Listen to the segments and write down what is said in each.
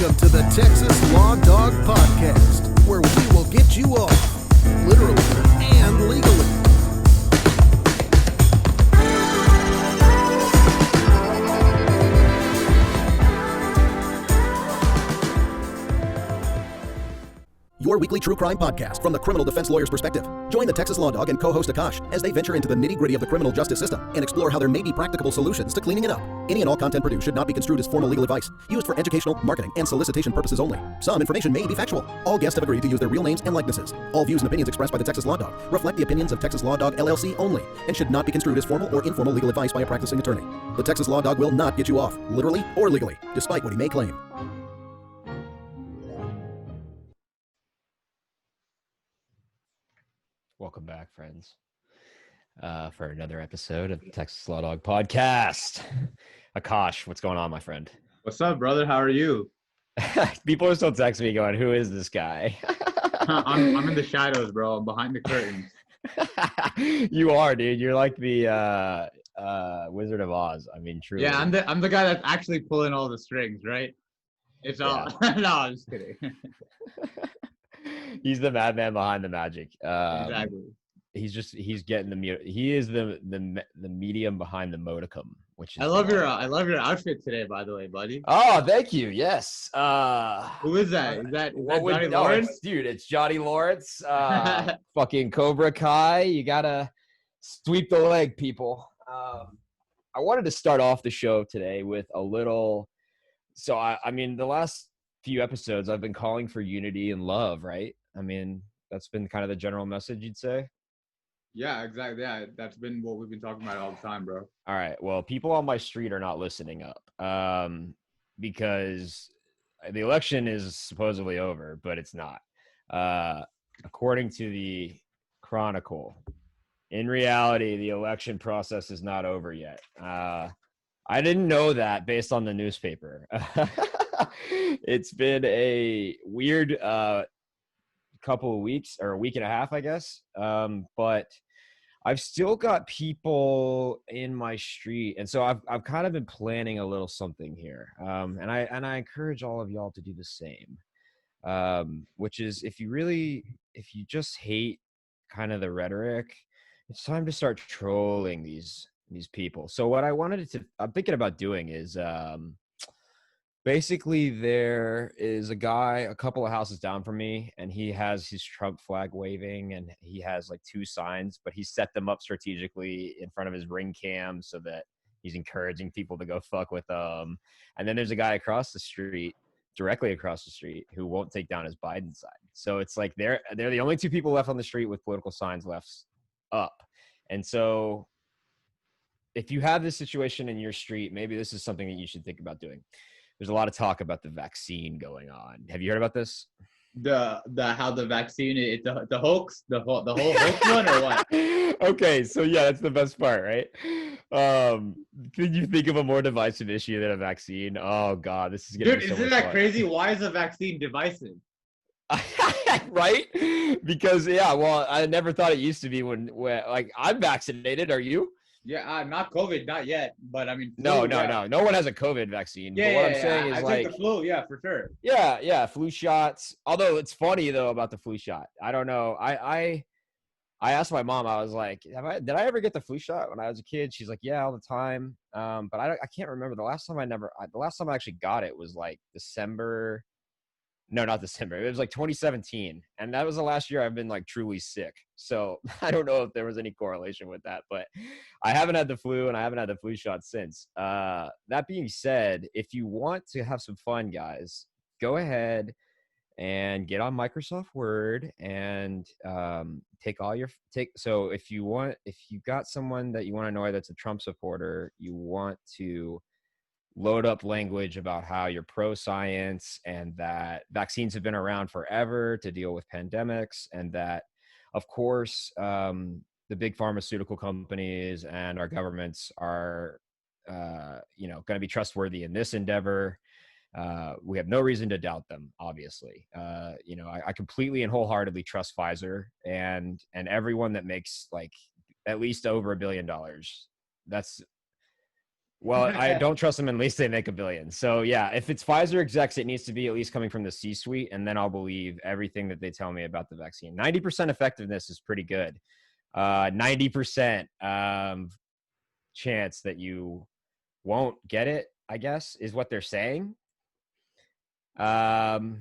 Welcome to the Texas Law Dog Podcast, where we will get you off, literally and legally. Your weekly true crime podcast from the criminal defense lawyer's perspective. Join the Texas Law Dog and co-host Akash as they venture into the nitty-gritty of the criminal justice system and explore how there may be practicable solutions to cleaning it up. Any and all content produced should not be construed as formal legal advice, used for educational, marketing, and solicitation purposes only. Some information may be factual. All guests have agreed to use their real names and likenesses. All views and opinions expressed by the Texas Law Dog reflect the opinions of Texas Law Dog LLC only and should not be construed as formal or informal legal advice by a practicing attorney. The Texas Law Dog will not get you off, literally or legally, despite what he may claim. Welcome back, friends, for another episode of the Texas Law Dog Podcast. Akash, what's going on, my friend? What's up, brother? How are you? People are still texting me going, who is this guy? I'm in the shadows, bro. I'm behind the curtains. You are, dude. You're like the Wizard of Oz. I mean, truly. Yeah, I'm the guy that's actually pulling all the strings, right? It's all no, I'm just kidding. He's the madman behind the magic. Exactly. He's getting he is the medium behind the modicum, which is I love your outfit today, by the way, buddy. Oh, thank you. Yes. Who is that? Is that Johnny Lawrence? Dude, it's Johnny Lawrence. Fucking Cobra Kai. You gotta sweep the leg, people. I wanted to start off the show today with a little. So I mean, the last few episodes I've been calling for unity and love, right? I mean, that's been kind of the general message, you'd say. Yeah, exactly. Yeah, that's been what we've been talking about all the time, bro. All right. Well, people on my street are not listening up because the election is supposedly over, but it's not. According to the Chronicle, in reality, the election process is not over yet. I didn't know that based on the newspaper. It's been a weird couple of weeks, or a week and a half, I guess. But I've still got people in my street, and so I've kind of been planning a little something here. And I encourage all of y'all to do the same. Which is, if you just hate kind of the rhetoric, it's time to start trolling these people. So what I'm thinking about doing is basically, there is a guy a couple of houses down from me, and he has his Trump flag waving, and he has like two signs, but he set them up strategically in front of his ring cam so that he's encouraging people to go fuck with them. And then there's a guy directly across the street, who won't take down his Biden sign. So it's like they're the only two people left on the street with political signs left up. And so if you have this situation in your street, maybe this is something that you should think about doing. There's a lot of talk about the vaccine going on. Have you heard about this? The how the vaccine is the hoax, the whole hoax one, or what? Okay, so yeah, that's the best part, right? Could you think of a more divisive issue than a vaccine? Oh God, this is gonna be so isn't much that fun. crazy? Why is a vaccine divisive? Right? Because well, I never thought it used to be when like, I'm vaccinated. Are you? Yeah, not COVID, not yet. But I mean, flu, no one has a COVID vaccine. Yeah, but what I'm saying is, I like, took the flu, yeah, for sure. Yeah, flu shots. Although it's funny though about the flu shot. I don't know. I asked my mom. I was like, did I ever get the flu shot when I was a kid? She's like, yeah, all the time. But I can't remember the last time I actually got it was like December. No, not December. It was like 2017. And that was the last year I've been like truly sick. So I don't know if there was any correlation with that, but I haven't had the flu and I haven't had the flu shot since. That being said, if you want to have some fun, guys, go ahead and get on Microsoft Word and so if you got someone that you want to annoy that's a Trump supporter, you want to load up language about how you're pro-science and that vaccines have been around forever to deal with pandemics, and that, of course, the big pharmaceutical companies and our governments are, going to be trustworthy in this endeavor. We have no reason to doubt them, obviously. I completely and wholeheartedly trust Pfizer and everyone that makes like at least over $1 billion. That's Well, I don't trust them unless they make $1 billion. So yeah, if it's Pfizer execs, it needs to be at least coming from the C-suite, and then I'll believe everything that they tell me about the vaccine. 90% effectiveness is pretty good. 90% chance that you won't get it, I guess, is what they're saying. So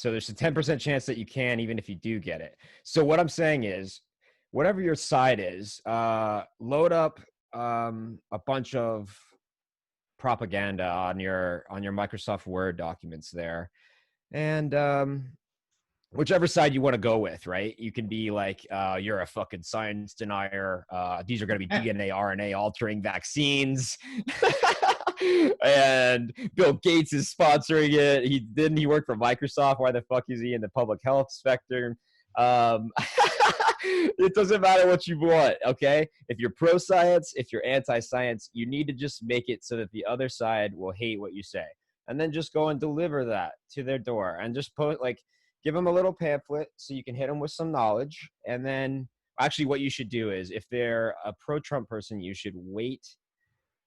there's a 10% chance that you can, even if you do get it. So what I'm saying is, whatever your side is, load up a bunch of propaganda on your Microsoft Word documents there, and whichever side you want to go with, right? You can be like, you're a fucking science denier. These are going to be DNA, RNA altering vaccines. And Bill Gates is sponsoring it. He work for Microsoft. Why the fuck is he in the public health spectrum? It doesn't matter what you want, okay? If you're pro-science, if you're anti-science, you need to just make it so that the other side will hate what you say. And then just go and deliver that to their door and just give them a little pamphlet so you can hit them with some knowledge. And then actually what you should do is, if they're a pro-Trump person, you should wait.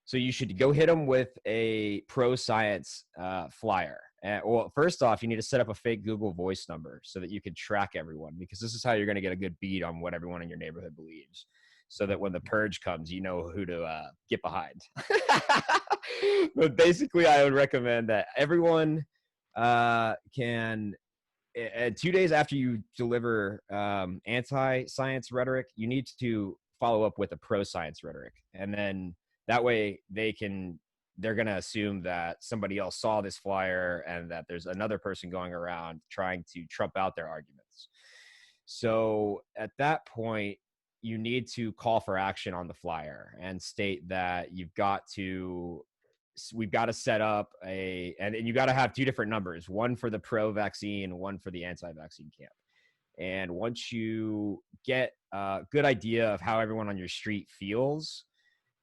So you should go hit them with a pro-science flyer. Well, first off, you need to set up a fake Google Voice number so that you can track everyone, because this is how you're going to get a good beat on what everyone in your neighborhood believes, so that when the purge comes, you know who to get behind. But basically, I would recommend that everyone can, 2 days after you deliver anti-science rhetoric, you need to follow up with a pro-science rhetoric. And then that way they're going to assume that somebody else saw this flyer and that there's another person going around trying to trump out their arguments. So at that point, you need to call for action on the flyer and state that we've got to set up and you got to have 2 different numbers, one for the pro-vaccine, one for the anti-vaccine camp. And once you get a good idea of how everyone on your street feels,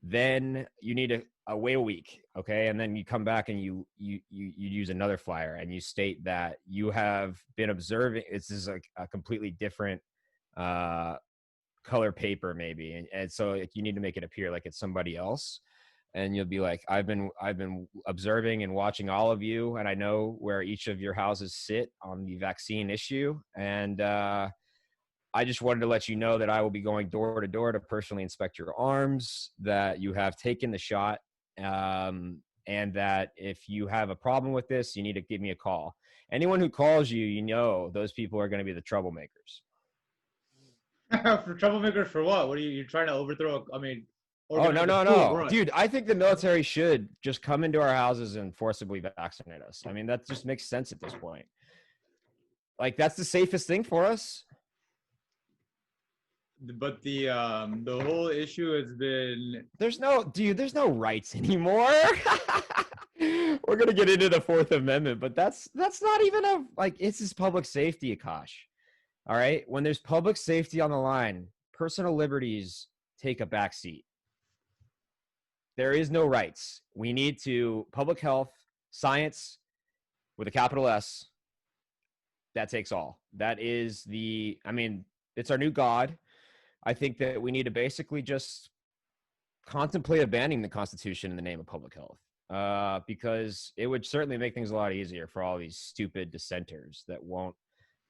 then you need to wait a week, okay? And then you come back and you use another flyer and you state that you have been observing. This is a completely different color paper maybe, and so you need to make it appear like it's somebody else. And you'll be like, I've been observing and watching all of you, and I know where each of your houses sit on the vaccine issue, and I just wanted to let you know that I will be going door to door to personally inspect your arms, that you have taken the shot, and that if you have a problem with this, you need to give me a call. Anyone who calls you, you know those people are going to be the troublemakers. For troublemakers for what? What are you're trying to overthrow? Oh, no. Dude, I think the military should just come into our houses and forcibly vaccinate us. I mean, that just makes sense at this point. Like, that's the safest thing for us. But the whole issue has been, there's no rights anymore. We're gonna get into the Fourth Amendment, but that's not even this is public safety, Akash. All right, when there's public safety on the line, personal liberties take a back seat. There is no rights. We need to public health, science with a capital S. That takes all. That is it's our new God. I think that we need to basically just contemplate abandoning the Constitution in the name of public health, because it would certainly make things a lot easier for all these stupid dissenters that won't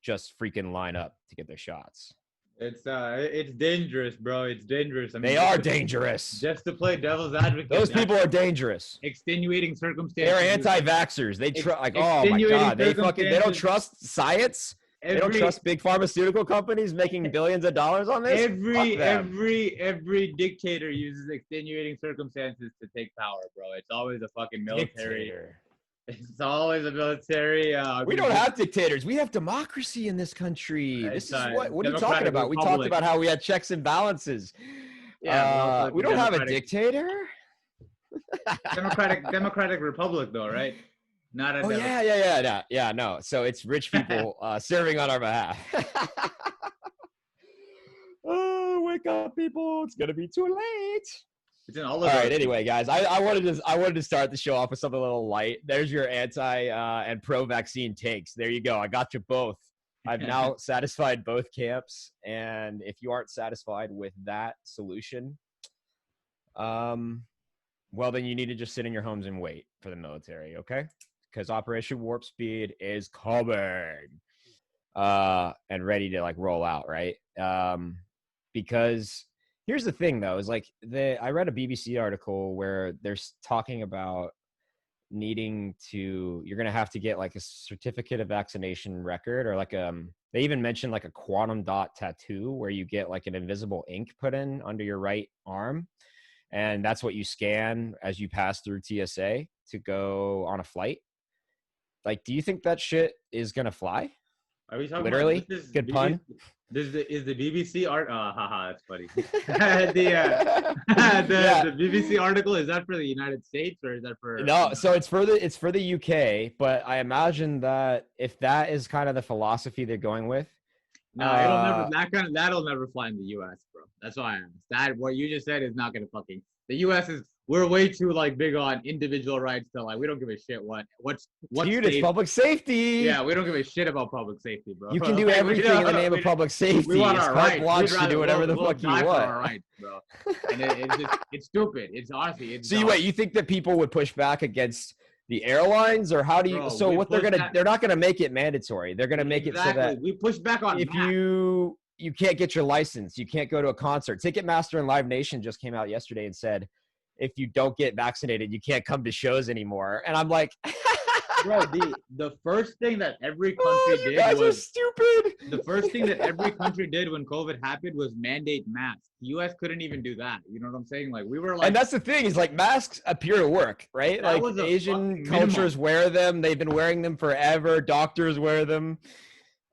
just freaking line up to get their shots. It's dangerous, bro. It's dangerous. They are dangerous. Just to play devil's advocate. Those people are dangerous. Extenuating circumstances. They're anti-vaxxers. They oh my God. They don't trust science. They don't trust big pharmaceutical companies making billions of dollars on this. Every dictator uses extenuating circumstances to take power, bro. It's always a fucking military. Dictator. It's always a military. We don't have dictators. We have democracy in this country. This is what are you talking about? We talked about how we had checks and balances. Yeah, we don't have a dictator. Democratic Republic, though, right? Not a no. So it's rich people serving on our behalf. Oh, wake up, people! It's gonna be too late. It's in all right. Anyway, guys, I wanted to start the show off with something a little light. There's your anti and pro-vaccine takes. There you go. I got you both. I've now satisfied both camps, and if you aren't satisfied with that solution, Well, then you need to just sit in your homes and wait for the military, okay? Because Operation Warp Speed is coming and ready to like roll out, right? Because here's the thing, though, is like I read a BBC article where they're talking about needing to, you're gonna have to get like a certificate of vaccination record, or like they even mentioned like a quantum dot tattoo where you get like an invisible ink put in under your right arm, and that's what you scan as you pass through TSA to go on a flight. Like, do you think that shit is gonna fly? Are we talking Literally? about this? Good pun. Is the BBC art? Haha, that's funny. Yeah. The BBC article, is that for the United States or is that for? No, so it's for the UK, but I imagine that if that is kind of the philosophy they're going with, No, that'll never fly in the US, bro. That's why I asked. That what you just said is not gonna fucking. The US is, we're way too like big on individual rights to like, we don't give a shit what's dude, it's public safety. Yeah, we don't give a shit about public safety, bro. You can do everything in the name of public safety. We want it's our carte rights. blanche to do whatever the fuck you want. Our rights, bro. And it's stupid. It's honestly, it's. So wait, you think that people would push back against the airlines, or how do you? Bro, so what they're not gonna make it mandatory. They're gonna make it so that we push back on. If you can't get your license, you can't go to a concert. Ticketmaster and Live Nation just came out yesterday and said, if you don't get vaccinated, you can't come to shows anymore. And I'm like, bro, the first thing that every country did, you guys are stupid. The first thing that every country did when COVID happened was mandate masks. The US couldn't even do that. You know what I'm saying? Like, we were like, and that's the thing, is like masks appear to work, right? Like Asian cultures wear them. They've been wearing them forever. Doctors wear them.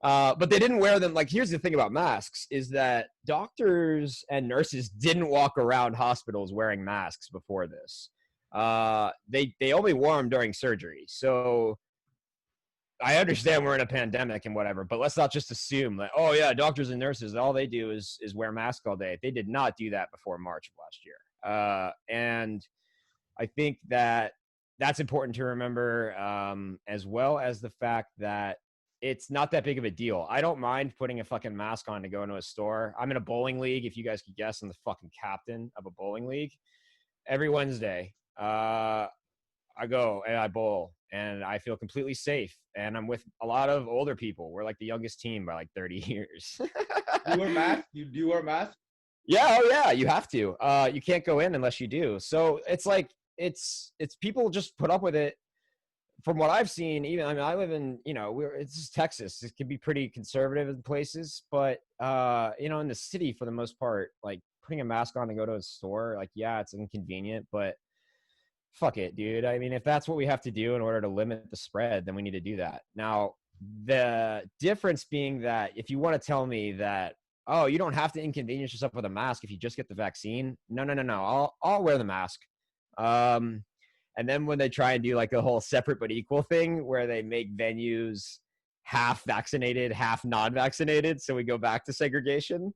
But they didn't wear them. Like, here's the thing about masks is that doctors and nurses didn't walk around hospitals wearing masks before this. They only wore them during surgery. So I understand we're in a pandemic and whatever, but let's not just assume that, oh yeah, doctors and nurses, all they do is wear masks all day. They did not do that before March of last year. And I think that that's important to remember, as well as the fact that it's not that big of a deal. I don't mind putting a fucking mask on to go into a store. I'm in a bowling league. If you guys could guess, I'm the fucking captain of a bowling league. Every Wednesday, I go and I bowl, and I feel completely safe. And I'm with a lot of older people. We're like the youngest team by like 30 years. You wear masks? You do wear masks? Yeah, oh yeah, you have to. You can't go in unless you do. So it's like, it's people just put up with it. From what I've seen, even, I mean, I live in, it's just Texas. It can be pretty conservative in places, but, in the city, for the most part, like putting a mask on to go to a store, like, yeah, it's inconvenient, but fuck it, dude. I mean, if that's what we have to do in order to limit the spread, then we need to do that. Now, the difference being that if you want to tell me that, oh, you don't have to inconvenience yourself with a mask if you just get the vaccine. No. I'll wear the mask. And then when they try and do like a whole separate but equal thing where they make venues half vaccinated, half non-vaccinated, so we go back to segregation.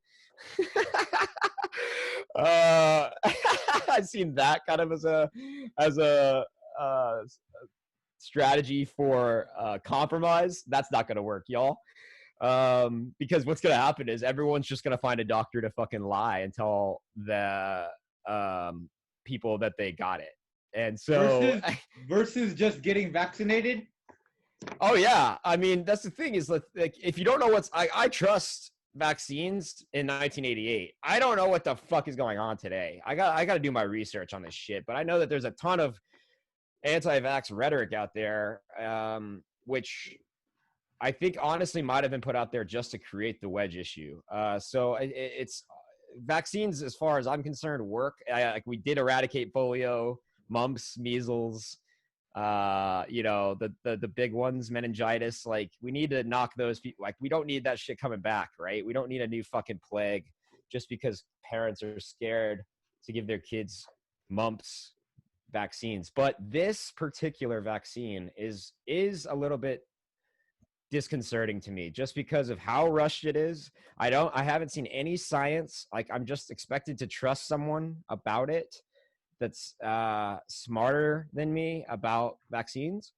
I've seen that kind of as a strategy for compromise. That's not going to work, y'all. Because what's going to happen is everyone's just going to find a doctor to fucking lie and tell the people that they got it. And so versus just getting vaccinated. Oh yeah. I mean, that's the thing is like if you don't know I trust vaccines in 1988. I don't know what the fuck is going on today. I got to do my research on this shit, but I know that there's a ton of anti-vax rhetoric out there, which I think honestly might have been put out there just to create the wedge issue. So it's vaccines, as far as I'm concerned, work. Like we did eradicate polio, mumps, measles, the big ones, meningitis. Like we need to knock those people. Like we don't need that shit coming back, right? We don't need a new fucking plague just because parents are scared to give their kids mumps vaccines. But this particular vaccine is a little bit disconcerting to me just because of how rushed it is. I haven't seen any science. Like I'm just expected to trust someone about it that's smarter than me about vaccines.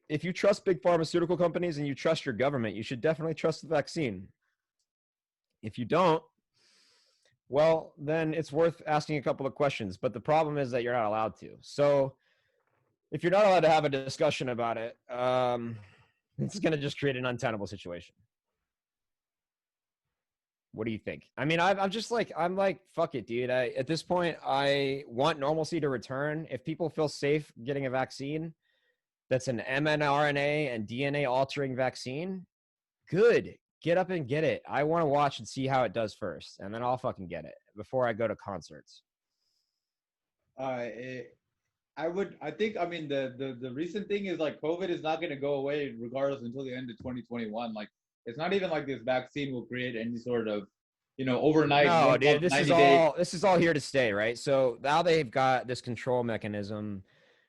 If you trust big pharmaceutical companies and you trust your government, you should definitely trust the vaccine. If you don't, Well, then it's worth asking a couple of questions. But the problem is that you're not allowed to. So if you're not allowed to have a discussion about it, it's going to just create an untenable situation. What do you think? I mean, I'm just like, I'm like, fuck it, dude. At this point, I want normalcy to return. If people feel safe getting a vaccine that's an mRNA and DNA altering vaccine, good. Get up and get it. I want to watch and see how it does first, and then I'll fucking get it before I go to concerts. I think, I mean, the recent thing is like COVID is not going to go away regardless until the end of 2021. Like, it's not even like this vaccine will create any sort of, overnight. No, dude, this is all here to stay, right? So now they've got this control mechanism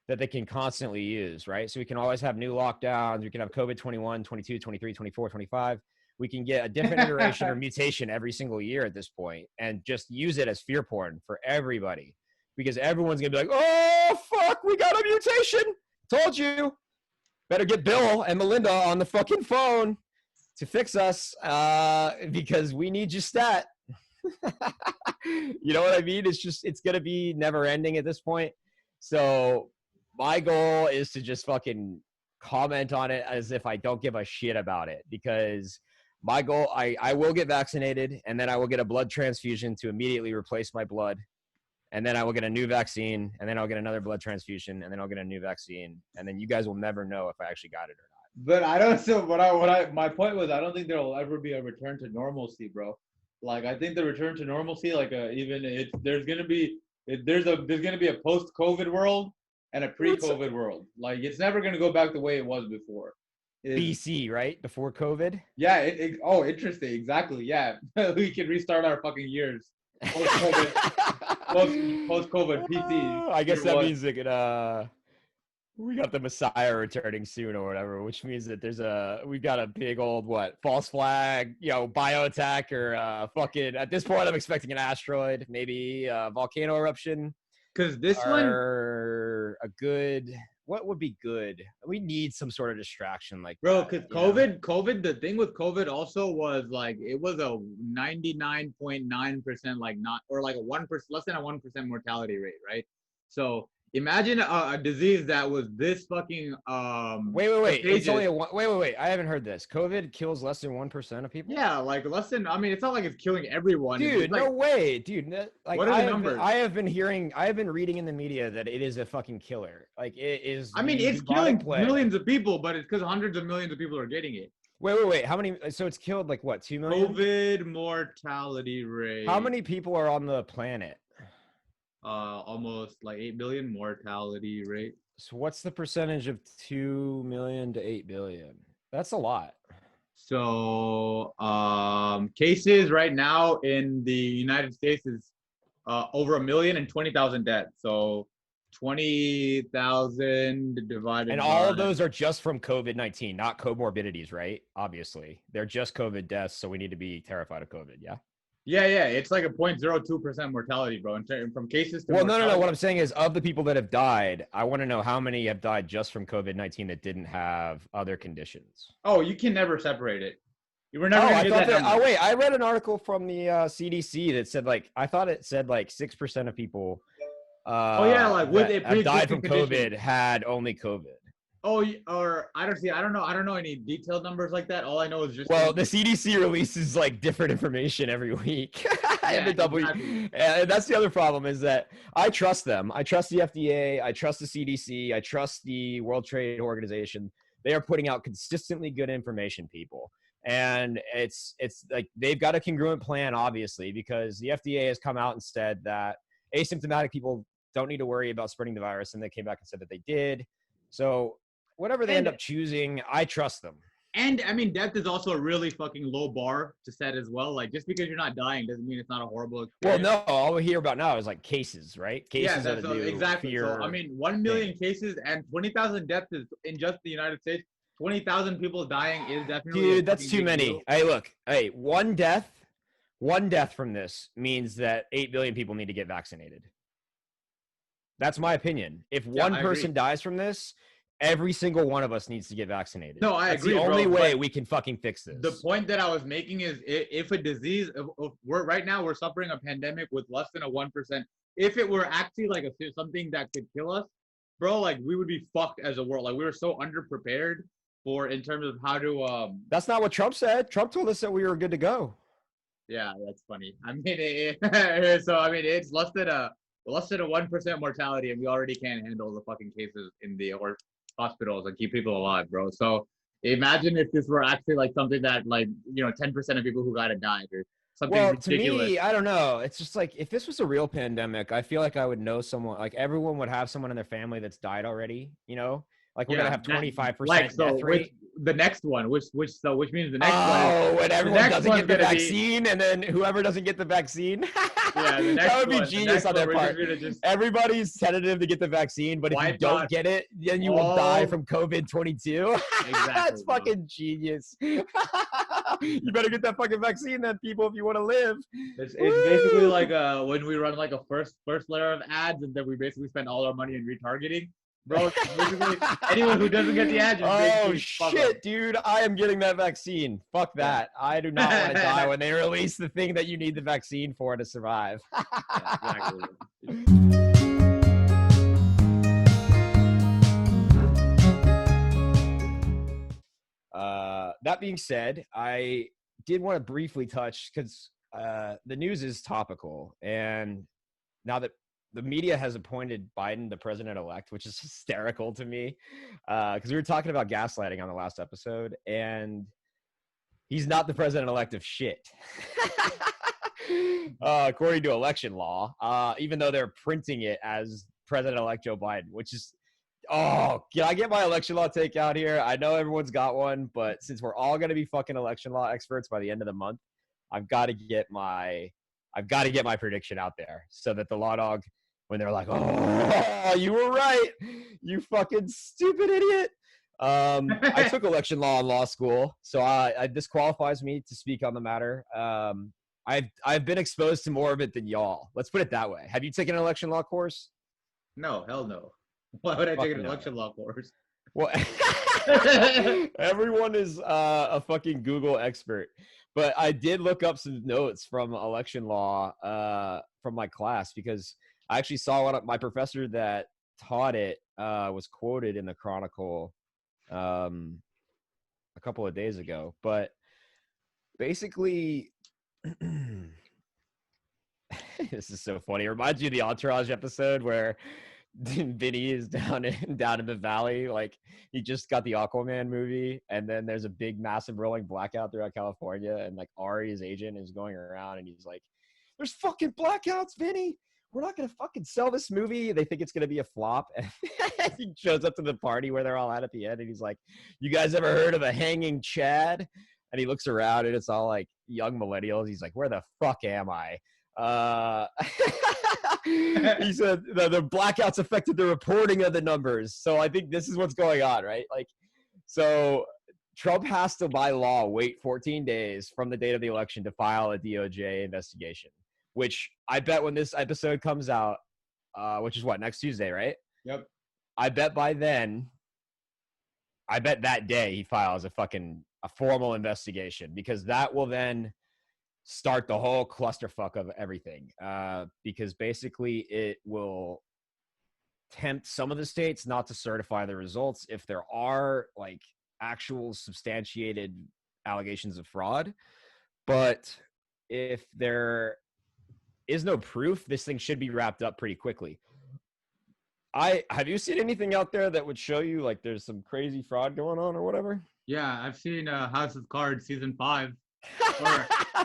that they can constantly use, right? So we can always have new lockdowns. We can have COVID 21, 22, 23, 24, 25. We can get a different iteration or mutation every single year at this point and just use it as fear porn for everybody, because everyone's going to be like, oh, fuck, we got a mutation. Told you. Better get Bill and Melinda on the fucking phone to fix us because we need your stat. You know what I mean? It's going to be never ending at this point. So my goal is to just fucking comment on it as if I don't give a shit about it, because my goal, I will get vaccinated, and then I will get a blood transfusion to immediately replace my blood. And then I will get a new vaccine, and then I'll get another blood transfusion, and then I'll get a new vaccine. And then you guys will never know if I actually got it or not. But I don't. So my point was, I don't think there will ever be a return to normalcy, bro. Like, I think the return to normalcy, like there's gonna be a post-COVID world and a pre-COVID world. Like, it's never gonna go back the way it was before. BC, right? Before COVID? Yeah. Oh, interesting. Exactly. Yeah. We can restart our fucking years. Post-COVID. Post-COVID PC. I guess that means that we got the Messiah returning soon or whatever, which means that we've got a big old false flag, bio attack, or fucking, at this point I'm expecting an asteroid, maybe a volcano eruption. Because what would be good? We need some sort of distraction, like, bro, because COVID, the thing with COVID also was like, it was a 99.9% like not, or like a 1%, less than a 1% mortality rate, right? So imagine a disease that was this fucking wait. It's only wait. I haven't heard this. COVID kills less than 1% of people. Yeah, like less than. I mean, it's not like it's killing everyone. Dude, like, no way, dude. Like, what are the numbers? I have been reading in the media that it is a fucking killer. Like, it is. I mean, it's killing millions of people, but it's because hundreds of millions of people are getting it. Wait. How many? So it's killed like what? 2 million. COVID mortality rate. How many people are on the planet? Almost like 8 billion mortality rate. So what's the percentage of 2 million to 8 billion? That's a lot. So cases right now in the United States is over 1 million and 20,000 deaths. So 20,000 divided. And all of those are just from COVID-19, not comorbidities, right? Obviously, they're just COVID deaths. So we need to be terrified of COVID. Yeah. Yeah, it's like a 0.02% mortality, bro. From cases to no. What I'm saying is, of the people that have died, I want to know how many have died just from COVID-19 that didn't have other conditions. Oh, you can never separate it. You were never going to get that. Oh, wait. I read an article from the CDC that said, like, I thought it said like 6% of people with a have died from condition. COVID had only COVID. Oh, or I don't know any detailed numbers like that. All I know is just the CDC releases like different information every week. Exactly. And that's the other problem, is that I trust them. I trust the FDA. I trust the CDC. I trust the World Trade Organization. They are putting out consistently good information, people. And it's like they've got a congruent plan, obviously, because the FDA has come out and said that asymptomatic people don't need to worry about spreading the virus, and they came back and said that they did. So whatever they end up choosing, I trust them. And I mean, death is also a really fucking low bar to set as well. Like, just because you're not dying doesn't mean it's not a horrible experience. Well, no, all we hear about now is like cases, right? Cases are the new exactly. Fear. So, I mean, 1 million cases and 20,000 deaths is in just the United States. 20,000 people dying is definitely. Dude, that's too many. Deal. Hey, look, one death from this means that 8 billion people need to get vaccinated. That's my opinion. If one person dies from this, every single one of us needs to get vaccinated. No, I That's agree, the only bro, way but we can fucking fix this. the point that I was making is if a disease, if we're right now we're suffering a pandemic with less than a 1%. If it were actually like something that could kill us, bro, like we would be fucked as a world. Like we were so underprepared for in terms of how to. That's not what Trump said. Trump told us that we were good to go. Yeah, that's funny. I mean, so I mean, it's less than a 1% mortality, and we already can't handle the fucking cases in the hospitals and keep people alive, bro. So imagine if this were actually like something that like 10% of people who got it died or something Well, ridiculous. to me, I don't know. It's just like if this was a real pandemic, I feel like I would know someone. Like everyone would have someone in their family that's died already. Like we're gonna have 25% death rate. The next one, which means the next one. When everyone doesn't get the vaccine, and then whoever doesn't get the vaccine. Yeah, that would be genius on their part. Everybody's tentative to get the vaccine, but if you don't get it, then you will die from COVID-22. Exactly, that's fucking genius. You better get that fucking vaccine, then, people, if you want to live. It's basically like when we run like a first layer of ads, and then we basically spend all our money in retargeting. Bro, basically anyone who doesn't get the ad. Oh shit, dude! I am getting that vaccine. Fuck that. I do not want to die when they release the thing that you need the vaccine for to survive. Yeah, exactly. That being said, I did want to briefly touch because the news is topical, and now that the media has appointed Biden the president-elect, which is hysterical to me, because we were talking about gaslighting on the last episode, and he's not the president-elect of shit. According to election law, even though they're printing it as president-elect Joe Biden, which is, can I get my election law take out here? I know everyone's got one, but since we're all going to be fucking election law experts by the end of the month, I've got to get my prediction out there so that the law dog, when they're like, oh, you were right, you fucking stupid idiot. I took election law in law school, so I disqualifies me to speak on the matter. I've been exposed to more of it than y'all. Let's put it that way. Have you taken an election law course? No, hell no. Why would I take an election law course? Well, everyone is a fucking Google expert. But I did look up some notes from election law from my class because I actually saw one of my professor that taught it was quoted in the Chronicle a couple of days ago. But basically, this is so funny. It reminds you of the Entourage episode where Vinny is down in the valley, like he just got the Aquaman movie, and then there's a big massive rolling blackout throughout California, and like Ari, his agent, is going around and he's like, there's fucking blackouts, Vinny, we're not gonna fucking sell this movie. They think it's gonna be a flop. And he shows up to the party where they're all at the end, and he's like, you guys ever heard of a hanging Chad? And he looks around and it's all like young millennials. He's like, where the fuck am I? He said the blackouts affected the reporting of the numbers. So I think this is what's going on, right? Like, so Trump has to, by law, wait 14 days from the date of the election to file a DOJ investigation, which I bet when this episode comes out, which is what, next Tuesday, right? Yep. I bet by then, I bet that day he files a formal investigation, because that will then start the whole clusterfuck of everything, because basically it will tempt some of the states not to certify the results if there are like actual substantiated allegations of fraud. But if there is no proof, this thing should be wrapped up pretty quickly. Have you seen anything out there that would show you like there's some crazy fraud going on or whatever? Yeah, I've seen House of Cards season 5.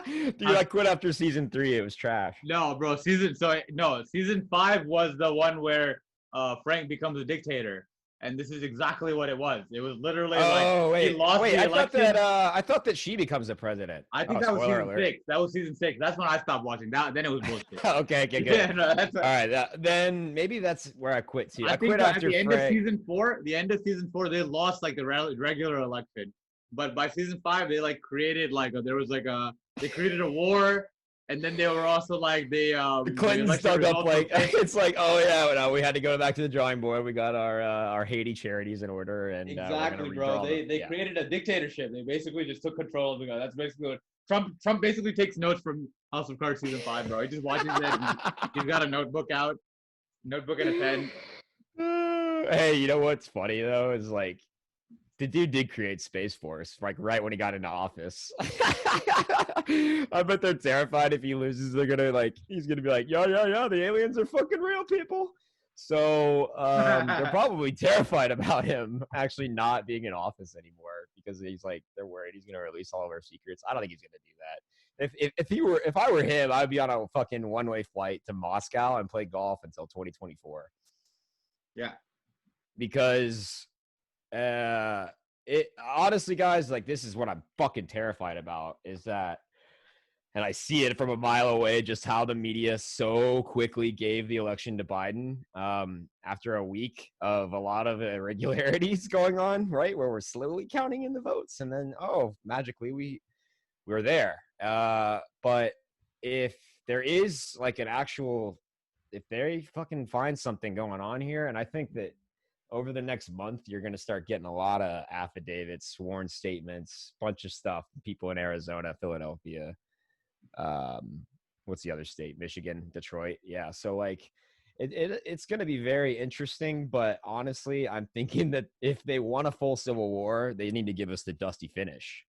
Dude, I quit after season 3. It was trash. No, bro. Season 5 was the one where Frank becomes a dictator, and this is exactly what it was. It was literally he lost the election. I thought that she becomes the president. I think that was season 6. That was season 6. That's when I stopped watching. Then it was bullshit. Okay, good. Yeah, no, all right, then maybe that's where I quit too. I quit after at the end of season 4. The end of season 4, they lost like the regular election. But by season 5, they like created like they created a war. And then they were also like the Clintons election dug up results like were fake. it's like, oh yeah, no, we had to go back to the drawing board. We got our Haiti charities in order, and Exactly, we're bro. gonna They created a dictatorship. They basically just took control of the guy. That's basically what Trump basically takes notes from House of Cards season 5, bro. He just watches it. He's got a notebook and a pen. Hey, you know what's funny though is like the dude did create Space Force like right when he got into office. I bet they're terrified if he loses. They're gonna he's gonna be like, yeah, the aliens are fucking real people. So they're probably terrified about him actually not being in office anymore because he's like they're worried he's gonna release all of our secrets. I don't think he's gonna do that. If I were him, I'd be on a fucking one-way flight to Moscow and play golf until 2024. Yeah. Because it honestly, guys, like this is what I'm fucking terrified about is that, and I see it from a mile away, just how the media so quickly gave the election to Biden after a week of a lot of irregularities going on, right? Where we're slowly counting in the votes. And then, magically we're there. But if there is like if they fucking find something going on here, and I think that over the next month, you're going to start getting a lot of affidavits, sworn statements, bunch of stuff. People in Arizona, Philadelphia, what's the other state? Michigan, Detroit. Yeah. So like it's going to be very interesting, but honestly, I'm thinking that if they want a full civil war, they need to give us the dusty finish.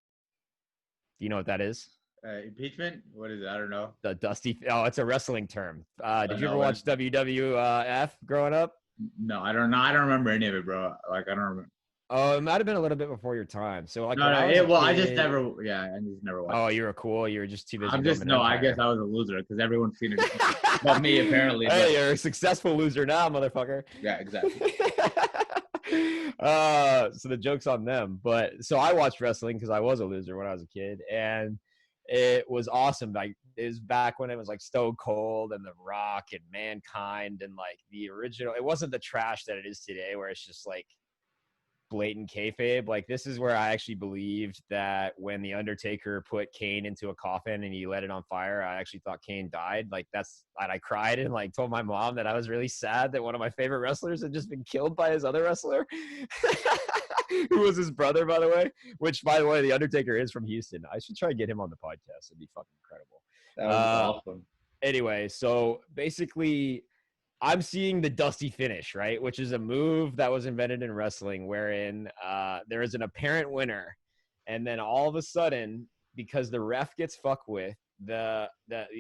Do you know what that is? Impeachment? What is it? I don't know. The dusty. Oh, it's a wrestling term. Did you ever No, watch WWF growing up? No, I don't know. I don't remember any of it, bro. Like I don't remember. Oh, it might have been a little bit before your time. So like, I just never watched. Oh, you were cool. You were just too busy. I guess I was a loser because everyone's seen it, but me apparently. Hey, but... you're a successful loser now, motherfucker. Yeah, exactly. So the joke's on them. But so I watched wrestling because I was a loser when I was a kid, and it was awesome. Like it was back when it was like Stone Cold and The Rock and Mankind and like the original. It wasn't the trash that it is today, where it's just like blatant kayfabe. Like this is where I actually believed that when the Undertaker put Kane into a coffin and he let it on fire, I actually thought Kane died. Like and I cried and like told my mom that I was really sad that one of my favorite wrestlers had just been killed by his other wrestler. Who was his brother, by the way, which, by the way, the Undertaker is from Houston. I should try to get him on the podcast. It'd be fucking incredible. That was awesome. Anyway, so basically, I'm seeing the dusty finish, right? Which is a move that was invented in wrestling wherein there is an apparent winner. And then all of a sudden, because the ref gets fucked with, the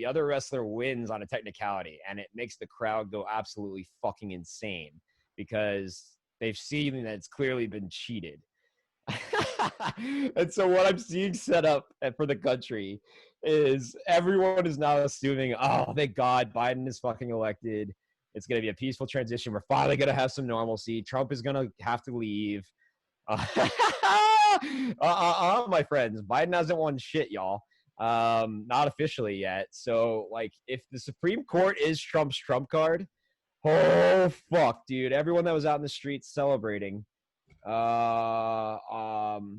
other wrestler wins on a technicality. And it makes the crowd go absolutely fucking insane because they've seen that it's clearly been cheated. And so what I'm seeing set up for the country is everyone is now assuming, oh, thank God Biden is fucking elected. It's going to be a peaceful transition. We're finally going to have some normalcy. Trump is going to have to leave. My friends, Biden hasn't won shit, y'all. Not officially yet. So, like, if the Supreme Court is Trump's trump card, oh, fuck, dude. Everyone that was out in the streets celebrating, Biden's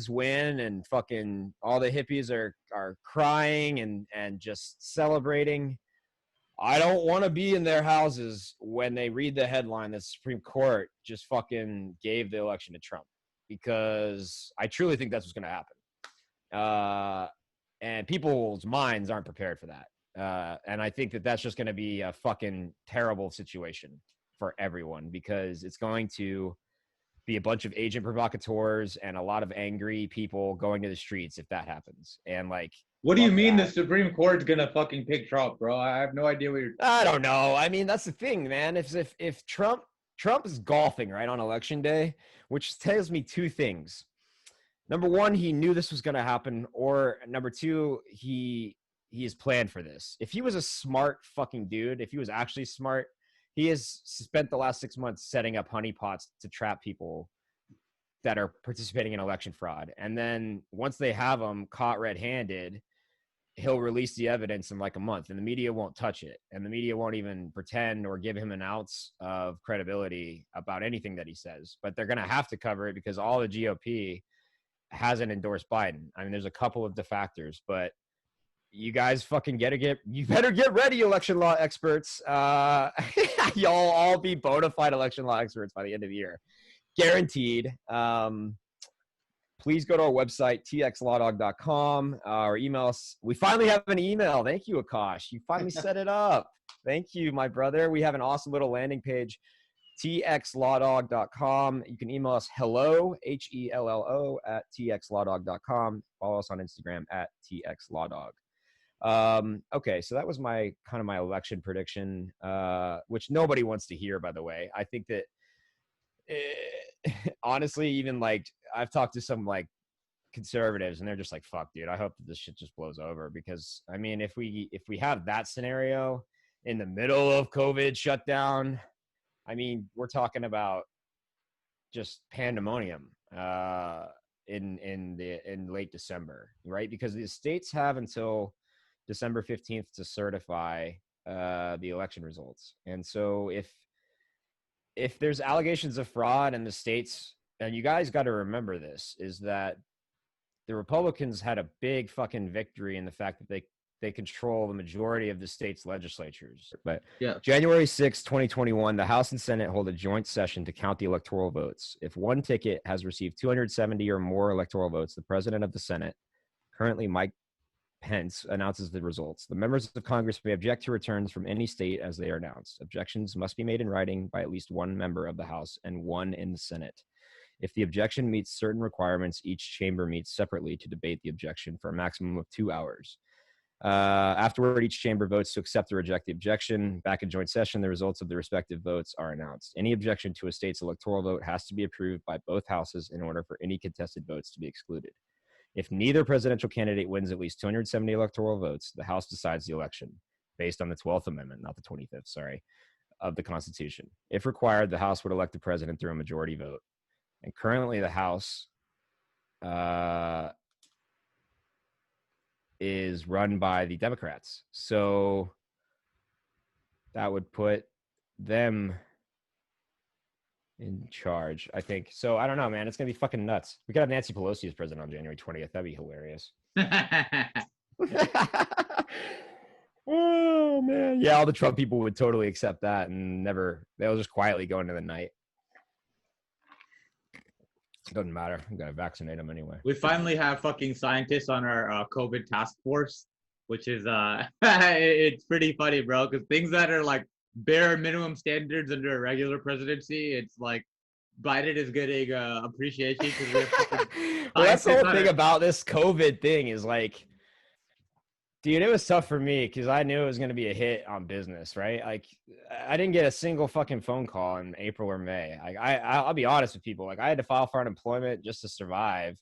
win and fucking all the hippies are crying and just celebrating. I don't want to be in their houses when they read the headline that the Supreme Court just fucking gave the election to Trump, because I truly think that's what's going to happen. And people's minds aren't prepared for that. And I think that that's just going to be a fucking terrible situation for everyone, because it's going to be a bunch of agent provocateurs and a lot of angry people going to the streets if that happens. And like, what do you mean the Supreme Court's gonna fucking pick Trump, bro? I have no idea what you're. I don't know. I mean, that's the thing, man. If Trump is golfing right on election day, which tells me two things. Number one, he knew this was going to happen, or number two, he has planned for this. If he was a smart fucking dude, if he was actually smart, he has spent the last 6 months setting up honeypots to trap people that are participating in election fraud. And then once they have them caught red-handed, he'll release the evidence in like a month, and the media won't touch it. And the media won't even pretend or give him an ounce of credibility about anything that he says. But they're going to have to cover it because all the GOP hasn't endorsed Biden. I mean, there's a couple of defectors, but you guys fucking you better get ready, election law experts. Y'all all be bona fide election law experts by the end of the year. Guaranteed. Please go to our website, txlawdog.com, or email us. We finally have an email. Thank you, Akash. You finally set it up. Thank you, my brother. We have an awesome little landing page, txlawdog.com. You can email us hello, HELLO, at txlawdog.com. Follow us on Instagram at txlawdog. Okay, so that was my election prediction, which nobody wants to hear, by the way. I think that honestly, even like I've talked to some like conservatives and they're just like, fuck, dude, I hope that this shit just blows over, because I mean, if we have that scenario in the middle of COVID shutdown, I mean, we're talking about just pandemonium in late December, right? Because the states have until December 15th to certify the election results. And so if there's allegations of fraud in the states, and you guys got to remember this, is that the Republicans had a big fucking victory in the fact that they control the majority of the state's legislatures. But yeah, January 6, 2021, the House and Senate hold a joint session to count the electoral votes. If one ticket has received 270 or more electoral votes, the president of the Senate, currently Mike Pence, announces the results. The members of Congress may object to returns from any state as they are announced. Objections must be made in writing by at least one member of the House and one in the Senate. If the objection meets certain requirements, each chamber meets separately to debate the objection for a maximum of 2 hours. Afterward, each chamber votes to accept or reject the objection. Back in joint session, the results of the respective votes are announced. Any objection to a state's electoral vote has to be approved by both houses in order for any contested votes to be excluded. If neither presidential candidate wins at least 270 electoral votes, the House decides the election based on the 12th Amendment, not the 25th, sorry, of the Constitution. If required, the House would elect the president through a majority vote. And currently the House is run by the Democrats. So that would put them in charge, I think. So I don't know, man. It's going to be fucking nuts. We could have Nancy Pelosi as president on January 20th. That'd be hilarious. Oh, man. Yeah, all the Trump people would totally accept that and they'll just quietly go into the night. Doesn't matter. I'm going to vaccinate them anyway. We finally have fucking scientists on our COVID task force, which is, it's pretty funny, bro, because things that are like bare minimum standards under a regular presidency, it's like Biden is getting appreciation. Well, that's the whole thing about this COVID thing is like, dude, it was tough for me because I knew it was going to be a hit on business, right? Like, I didn't get a single fucking phone call in April or May. I'll be honest with people. Like, I had to file for unemployment just to survive,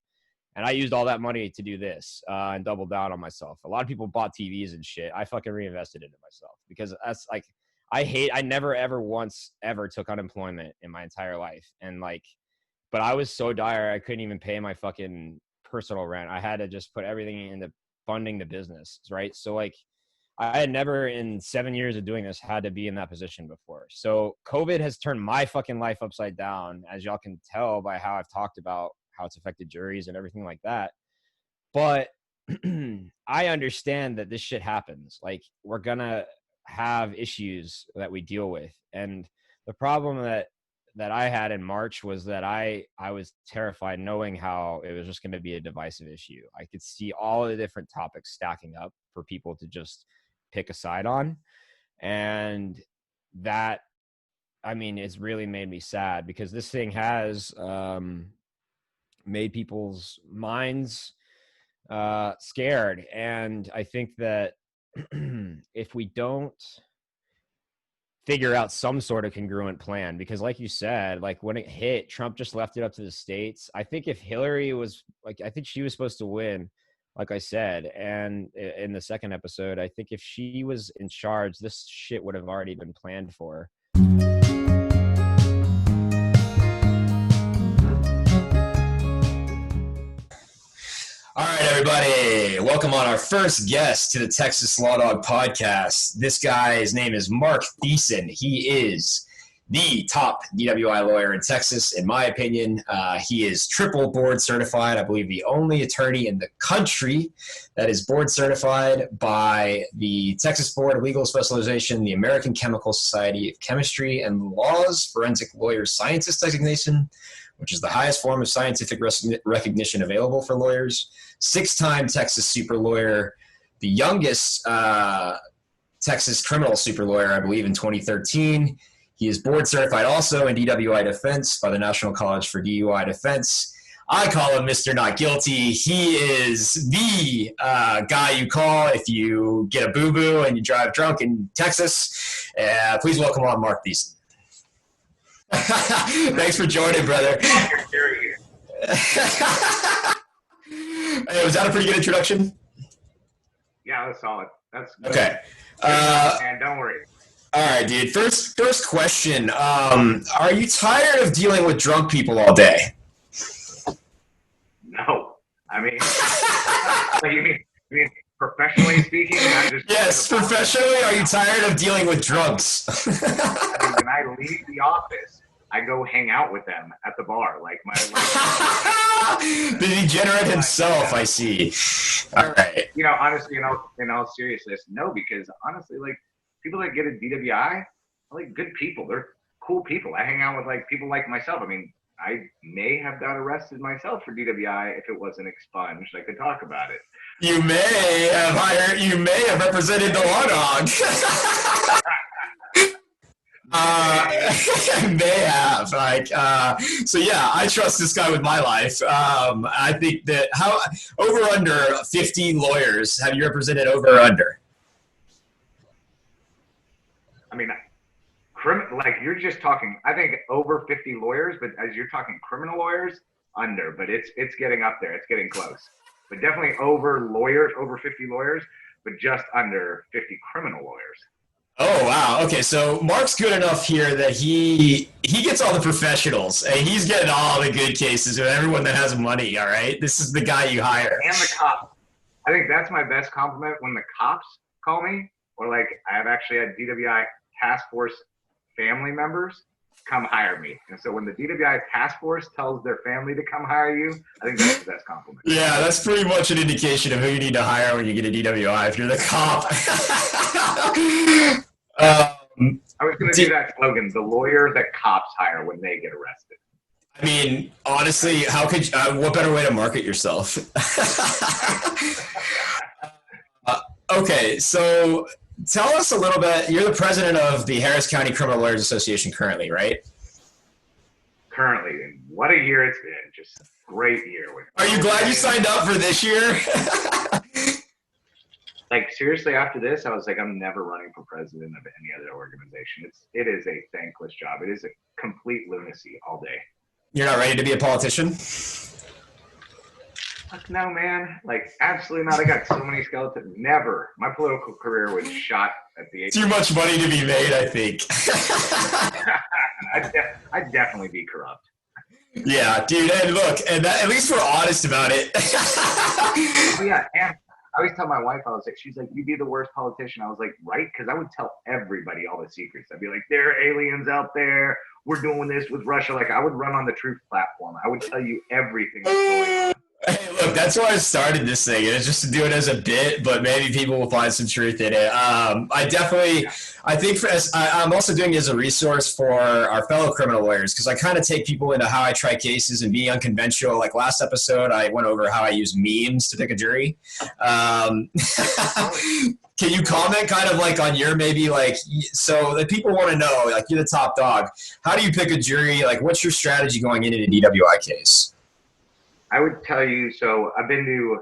and I used all that money to do this and double down on myself. A lot of people bought TVs and shit. I fucking reinvested into myself because that's like, I never ever once ever took unemployment in my entire life, and like, but I was so dire I couldn't even pay my fucking personal rent. I had to just put everything into funding the business, right? So like, I had never in 7 years of doing this had to be in that position before. So COVID has turned my fucking life upside down, as y'all can tell by how I've talked about how it's affected juries and everything like that. But I understand that this shit happens. Like, we're gonna have issues that we deal with. And the problem that I had in March was that I was terrified knowing how it was just going to be a divisive issue. I could see all the different topics stacking up for people to just pick a side on. And that, I mean, it's really made me sad because this thing has made people's minds scared. And I think that if we don't figure out some sort of congruent plan, because like you said, like when it hit, Trump just left it up to the states. I think if Hillary was like, I think she was supposed to win, like I said, and in the second episode, I think if she was in charge, this shit would have already been planned for. All right, everybody. Welcome on our first guest to the Texas Law Dog podcast. This guy's name is Mark Thiessen. He is the top DWI lawyer in Texas, in my opinion. He is triple board certified. I believe the only attorney in the country that is board certified by the Texas Board of Legal Specialization, the American Chemical Society of Chemistry and Law's Forensic Lawyer Scientist designation, which is the highest form of scientific recognition available for lawyers. 6-time Texas super lawyer, the youngest Texas criminal super lawyer, I believe, in 2013. He is board certified also in DWI defense by the National College for DUI Defense. I call him Mr. Not Guilty. He is the guy you call if you get a boo-boo and you drive drunk in Texas. Please welcome on Mark Thiessen. Thanks for joining, brother. Hey, was that a pretty good introduction? Yeah, that's solid. That's good. Okay. And don't worry. All right, dude. First question. Are you tired of dealing with drunk people all day? No. I mean, like you mean professionally speaking? Not just Yes, professionally. Are you tired of dealing with drunks? I mean, when I leave the office, I go hang out with them at the bar. Like the degenerate himself, I see. All right. You know, honestly, in all seriousness, no, because honestly, like people that get a DWI are like good people. They're cool people. I hang out with like people like myself. I mean, I may have got arrested myself for DWI if it wasn't expunged. I could talk about it. You may have represented the Law Dog. May have. So yeah, I trust this guy with my life. I think that over under 50 lawyers have you represented over or under? I mean, like you're just talking, I think over 50 lawyers, but as you're talking criminal lawyers, under, but it's getting up there. It's getting close. But definitely over 50 lawyers, but just under 50 criminal lawyers. Oh, wow. Okay, so Mark's good enough here that he gets all the professionals, and he's getting all the good cases with everyone that has money, all right? This is the guy you hire. And the cops. I think that's my best compliment when the cops call me, or like I've actually had DWI task force family members come hire me. And so when the DWI task force tells their family to come hire you, I think that's the best compliment. Yeah, that's pretty much an indication of who you need to hire when you get a DWI if you're the cop. I was going to do that slogan, the lawyer that cops hire when they get arrested. I mean, honestly, how could what better way to market yourself? Okay, so tell us a little bit. You're the president of the Harris County Criminal Lawyers Association currently, right? Currently, and what a year it's been. Just a great year. Are you glad you signed up for this year? Like, seriously, after this, I was like, I'm never running for president of any other organization. It is a thankless job. It is a complete lunacy all day. You're not ready to be a politician? Fuck no, man. Like, absolutely not. I got so many skeletons. Never. My political career was shot at the age. Too much money to be made, I think. I'd definitely be corrupt. Yeah, dude. And look, and that, at least we're honest about it. Oh, yeah. And I always tell my wife, I was like, she's like, you'd be the worst politician. I was like, right? Because I would tell everybody all the secrets. I'd be like, there are aliens out there. We're doing this with Russia. Like, I would run on the truth platform. I would tell you everything that's going on. Hey, look, that's why I started this thing. It's just to do it as a bit, but maybe people will find some truth in it. I'm also doing it as a resource for our fellow criminal lawyers because I kind of take people into how I try cases and be unconventional. Like last episode, I went over how I use memes to pick a jury. Can you comment kind of like on your maybe like, so that people want to know, like you're the top dog. How do you pick a jury? Like what's your strategy going into a DWI case? I would tell you, so I've been to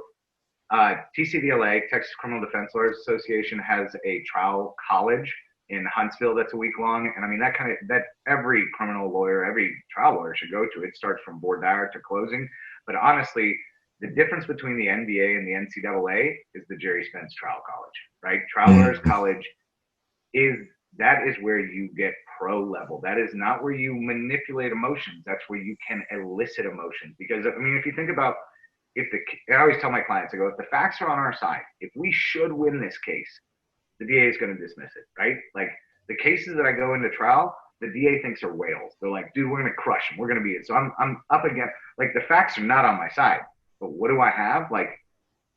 TCDLA, Texas Criminal Defense Lawyers Association, has a trial college in Huntsville that's a week long. And I mean, that every criminal lawyer, every trial lawyer should go to. It starts from voir dire to closing. But honestly, the difference between the NBA and the NCAA is the Jerry Spence Trial College, right? Trial Lawyers College is where you get pro level. That is not where you manipulate emotions. That's where you can elicit emotions. Because I mean, if you think about, I always tell my clients, I go, if the facts are on our side, if we should win this case, the DA is going to dismiss it, right? Like the cases that I go into trial, the DA thinks are whales. They're like, dude, we're going to crush them. We're going to be it. So I'm up against, like, the facts are not on my side. But what do I have? Like,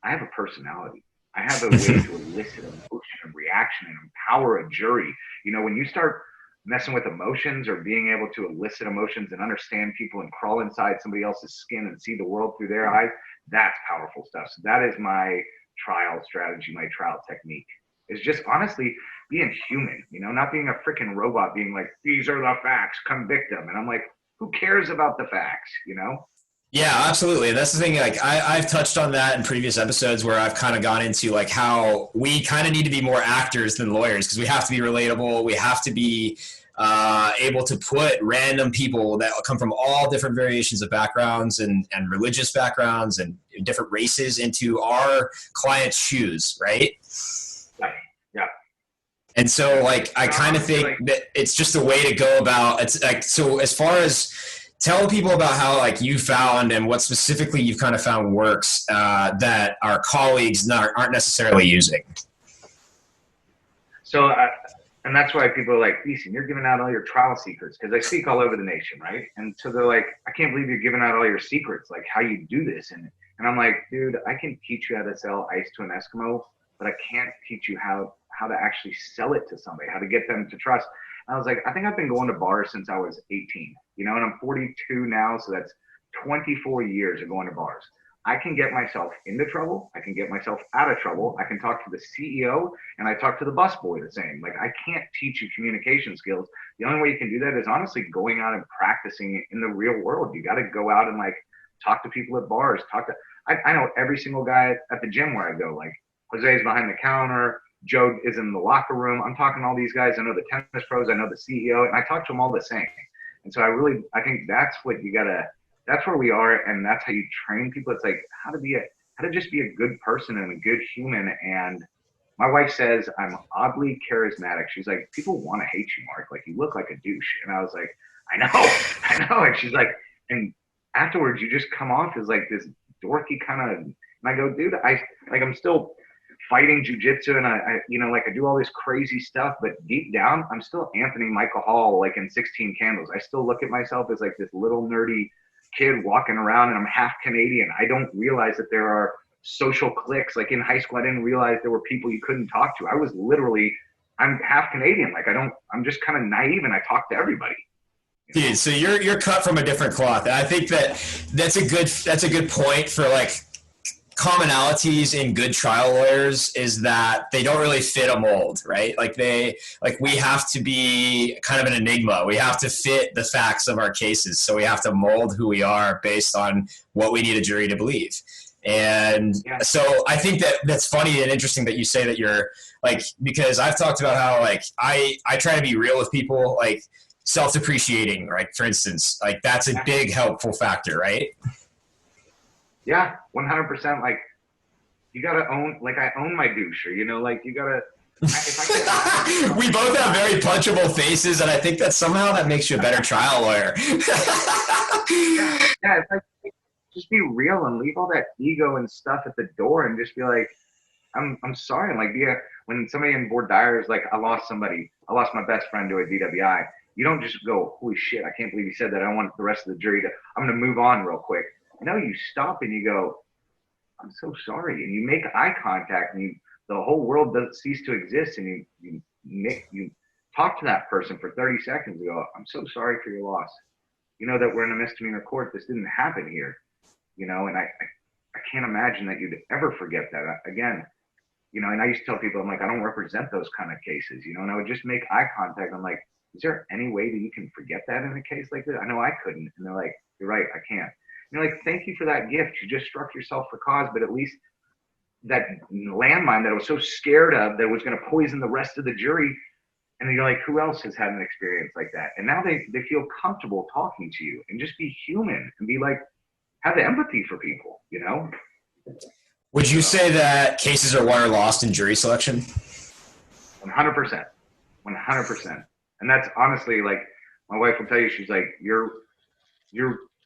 I have a personality. I have a way to elicit emotion and reaction and empower a jury. You know, when you start messing with emotions or being able to elicit emotions and understand people and crawl inside somebody else's skin and see the world through their eyes, that's powerful stuff. So that is my trial strategy, my trial technique. Is just honestly being human, you know, not being a freaking robot, being like, these are the facts, convict them. And I'm like, who cares about the facts, you know? Yeah, absolutely. And that's the thing, like I've touched on that in previous episodes where I've kind of gone into like how we kind of need to be more actors than lawyers because we have to be relatable. We have to be able to put random people that come from all different variations of backgrounds and religious backgrounds and different races into our client's shoes, right? Yeah. And so like, I kind of think that it's just a way to go about it's like, so as far as tell people about how like you found and what specifically you've kind of found works that our colleagues aren't necessarily using. So, and that's why people are like, Thiessen, you're giving out all your trial secrets because I speak all over the nation, right? And so they're like, I can't believe you're giving out all your secrets, like how you do this. And I'm like, dude, I can teach you how to sell ice to an Eskimo, but I can't teach you how to actually sell it to somebody, how to get them to trust. I was like, I think I've been going to bars since I was 18, you know, and I'm 42 now. So that's 24 years of going to bars. I can get myself into trouble. I can get myself out of trouble. I can talk to the CEO and I talk to the busboy the same. Like, I can't teach you communication skills. The only way you can do that is honestly going out and practicing in the real world. You got to go out and like talk to people at bars, I know every single guy at the gym where I go, like Jose's behind the counter. Joe is in the locker room. I'm talking to all these guys. I know the tennis pros. I know the CEO, and I talk to them all the same. And so I think that's what that's where we are, and that's how you train people. It's like how to just be a good person and a good human. And my wife says I'm oddly charismatic. She's like, people want to hate you, Mark. Like, you look like a douche. And I was like, I know. And she's like, and afterwards you just come off as like this dorky kind of. And I go, dude, I'm still fighting jujitsu and I do all this crazy stuff, but deep down, I'm still Anthony Michael Hall, like in 16 Candles. I still look at myself as like this little nerdy kid walking around, and I'm half Canadian. I don't realize that there are social cliques. Like in high school, I didn't realize there were people you couldn't talk to. I'm half Canadian. Like I'm just kind of naive and I talk to everybody. Dude, so you're cut from a different cloth. And I think that's a good point for like commonalities in good trial lawyers is that they don't really fit a mold, right? We have to be kind of an enigma. We have to fit the facts of our cases. So we have to mold who we are based on what we need a jury to believe. And so I think that's funny and interesting that you say that you're like, because I've talked about how like, I try to be real with people, like self-depreciating, right? For instance, like that's a big helpful factor, right? Yeah, 100%. Like, you gotta own. Like, I own my douche, or you know, like you gotta. We both have very punchable faces, and I think that somehow that makes you a better trial lawyer. Yeah, it's like just be real and leave all that ego and stuff at the door, and just be like, I'm sorry, and like when somebody in Board Dire is like, I lost my best friend to a DWI. You don't just go, holy shit, I can't believe he said that. I want the rest of the jury to. I'm gonna move on real quick. No, you stop and you go, I'm so sorry. And you make eye contact and the whole world doesn't cease to exist. And you talk to that person for 30 seconds and go, I'm so sorry for your loss. You know that we're in a misdemeanor court. This didn't happen here. You know, and I can't imagine that you'd ever forget that. Again, you know, and I used to tell people, I'm like, I don't represent those kind of cases, you know, and I would just make eye contact. I'm like, is there any way that you can forget that in a case like this? I know I couldn't. And they're like, you're right, I can't. You're like, thank you for that gift. You just struck yourself for cause, but at least that landmine that I was so scared of that was going to poison the rest of the jury. And you're like, who else has had an experience like that? And now they feel comfortable talking to you and just be human and be like, have the empathy for people, you know? Would you say that cases are won or lost in jury selection? 100%. 100%. And that's honestly, like, my wife will tell you, she's like, you're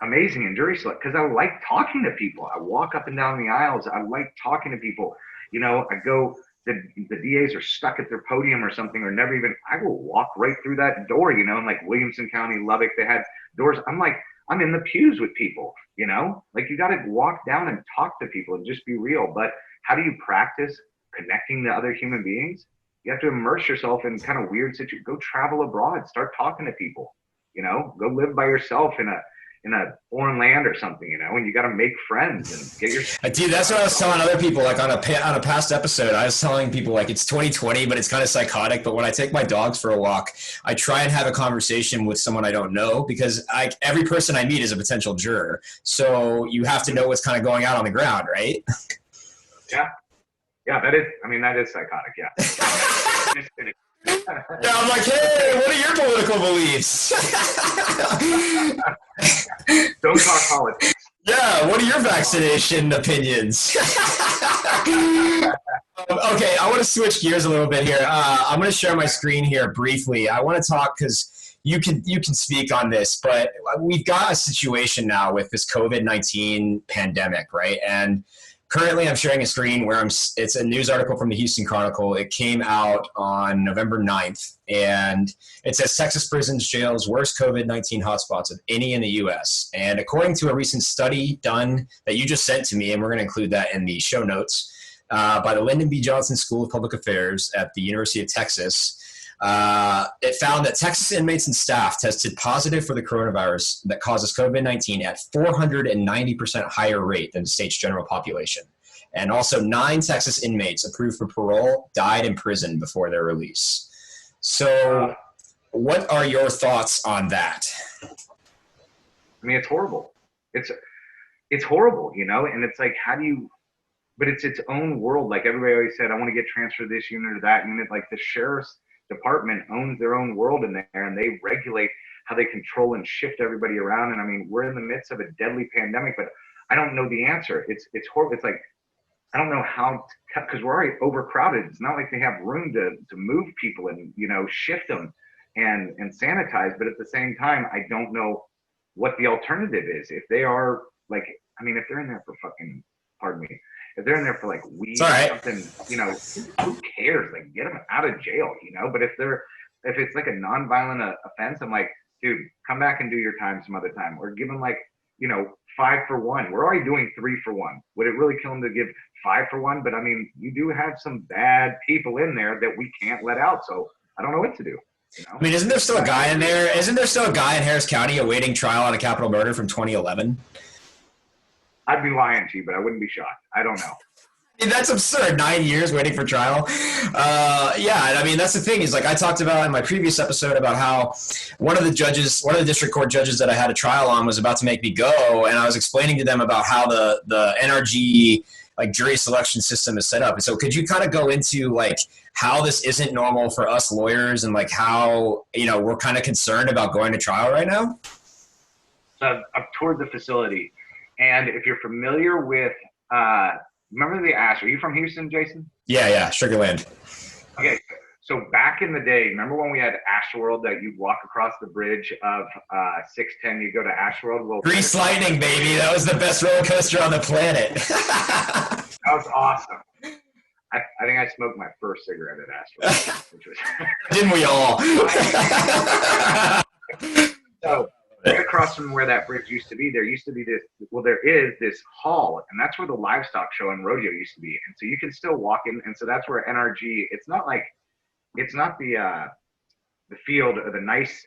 amazing in jury select because I like talking to people. I walk up and down the aisles. I like talking to people. You know, I go the DAs are stuck at their podium or something, or never even, I will walk right through that door, you know, in like Williamson County, Lubbock, they had doors. I'm like, I'm in the pews with people, you know, like you got to walk down and talk to people and just be real. But how do you practice connecting to other human beings? You have to immerse yourself in kind of weird situations. Go travel abroad, start talking to people, you know, go live by yourself in a foreign land or something, you know, and you got to make friends and get your. Dude, that's what I was telling other people. Like on a past episode, I was telling people like it's 2020, but it's kind of psychotic. But when I take my dogs for a walk, I try and have a conversation with someone I don't know, because every person I meet is a potential juror. So you have to know what's kind of going on the ground, right? Yeah, that is psychotic. Yeah. Yeah, I'm like, hey, what are your political beliefs? Don't talk politics. Yeah, what are your vaccination opinions? Okay, I want to switch gears a little bit here. I'm going to share my screen here briefly. I want to talk because you can speak on this, but we've got a situation now with this COVID-19 pandemic, right? And currently, I'm sharing a screen where it's a news article from the Houston Chronicle. It came out on November 9th, and it says Texas prisons, jails, worst COVID-19 hotspots of any in the U.S. And according to a recent study done that you just sent to me, and we're going to include that in the show notes, by the Lyndon B. Johnson School of Public Affairs at the University of Texas, it found that Texas inmates and staff tested positive for the coronavirus that causes COVID-19 at 490% higher rate than the state's general population. And also 9 Texas inmates approved for parole died in prison before their release. So what are your thoughts on that? I mean, it's horrible. It's horrible, you know, and it's like, but it's its own world. Like everybody always said, I want to get transferred to this unit or that unit. Like the sheriff's department owns their own world in there, and they regulate how they control and shift everybody around. And I mean, we're in the midst of a deadly pandemic, but I don't know the answer. It's horrible. It's like, I don't know how, because we're already overcrowded. It's not like they have room to move people and, you know, shift them and sanitize. But at the same time, I don't know what the alternative is. If they are like, I mean, if they're in there for fucking, pardon me, if they're in there for like weed or something, you know, who cares? Like, get them out of jail, you know. But if it's like a nonviolent offense, I'm like, dude, come back and do your time some other time, or give them like, you know, 5 for 1. We're already doing 3 for 1. Would it really kill them to give 5 for 1? But I mean, you do have some bad people in there that we can't let out. So I don't know what to do. You know? I mean, isn't there still a guy in there? Isn't there still a guy in Harris County awaiting trial on a capital murder from 2011? I'd be lying to you, but I wouldn't be shocked. I don't know. I mean, that's absurd. 9 years waiting for trial. Yeah, I mean, that's the thing is, like, I talked about in my previous episode about how one of the district court judges that I had a trial on was about to make me go, and I was explaining to them about how the NRG like jury selection system is set up. And so could you kind of go into like how this isn't normal for us lawyers, and like how, you know, we're kind of concerned about going to trial right now? So I've toured the facility, and if you're familiar with remember the Ash? Are you from Houston, Jason? Yeah, Sugarland. Okay, so back in the day, remember when we had Ashworld that you'd walk across the bridge of 610, you go to Ashworld? Well, Grease Lightning, baby. That was the best roller coaster on the planet. That was awesome. I think I smoked my first cigarette at Ashworld. Which was Didn't we all? So right across from where that bridge used to be, there is this hall, and that's where the livestock show and rodeo used to be. And so you can still walk in, and so that's where NRG, it's not the field or the nice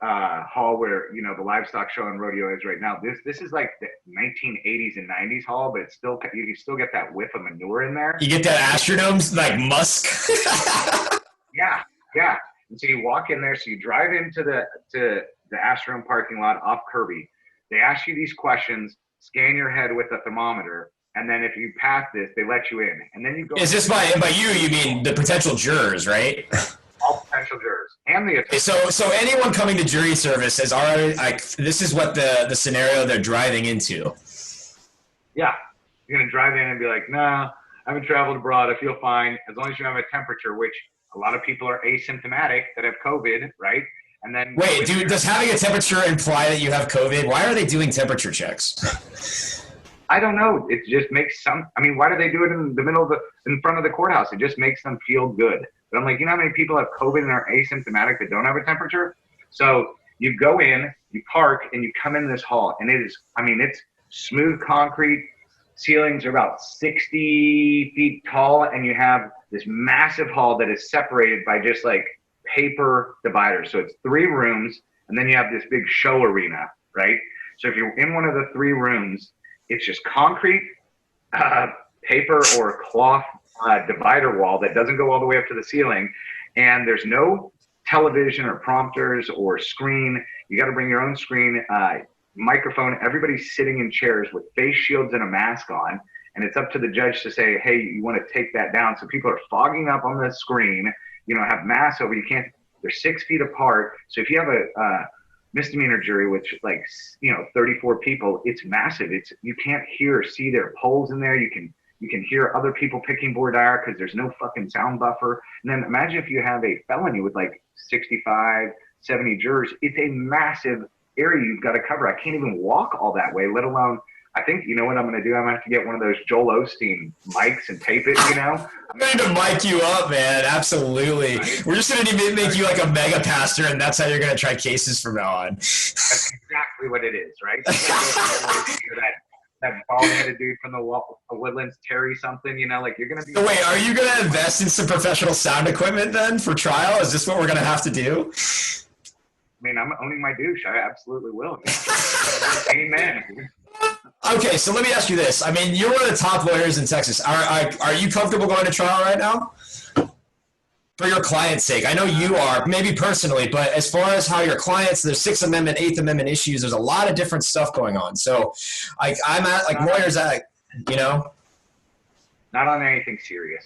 hall where, you know, the livestock show and rodeo is right now. This is like the 1980s and 90s hall, but it's still, you can still get that whiff of manure in there. You get that Astronome's like musk. Yeah. And so you walk in there, so you drive into the Astrodome parking lot off Kirby. They ask you these questions, scan your head with a thermometer, and then if you pass this, they let you in. And then you go. Is this by you mean the potential jurors, right? All potential jurors and the attorney. So anyone coming to jury service is already like, this is what the scenario they're driving into. Yeah, you're gonna drive in and be like, nah, I haven't traveled abroad. I feel fine as long as you have a temperature, which a lot of people are asymptomatic that have COVID, right? And then wait, dude, does having a temperature imply that you have COVID? Why are they doing temperature checks? I don't know. It just makes why do they do it in the middle of in front of the courthouse? It just makes them feel good. But I'm like, you know how many people have COVID and are asymptomatic that don't have a temperature? So you go in, you park, and you come in this hall, and it's smooth concrete. Ceilings are about 60 feet tall, and you have this massive hall that is separated by just like paper dividers. So it's 3 rooms, and then you have this big show arena, right? So if you're in one of the 3 rooms, it's just concrete, paper or cloth divider wall that doesn't go all the way up to the ceiling, and there's no television or prompters or screen. You got to bring your own screen, microphone. Everybody's sitting in chairs with face shields and a mask on, and it's up to the judge to say, hey, you want to take that down. So people are fogging up on the screen, have masks over. You can't, they're 6 feet apart. So if you have a misdemeanor jury with 34 people, it's massive. You can't hear or see their polls in there. You can hear other people picking voir dire because there's no fucking sound buffer. And then imagine if you have a felony with 65, 70 jurors. It's a massive area you've got to cover. I can't even walk all that way, let alone, I think, you know what I'm going to do? I'm going to have to get one of those Joel Osteen mics and tape it, I'm going to mic you up, man. Absolutely. Right. We're just going to make you like a mega pastor, and that's how you're going to try cases from now on. That's exactly what it is, right? That bald-headed dude from the Woodlands, Terry something, you're going to be... So wait, are you going to invest in some professional sound equipment then for trial? Is this what we're going to have to do? I'm owning my douche. I absolutely will. Amen. Okay, so let me ask you this. You're one of the top lawyers in Texas. Are you comfortable going to trial right now? For your client's sake. I know you are, maybe personally, but as far as how your clients, there's 6th Amendment, 8th Amendment issues, there's a lot of different stuff going on. So I'm at lawyers at, Not on anything serious.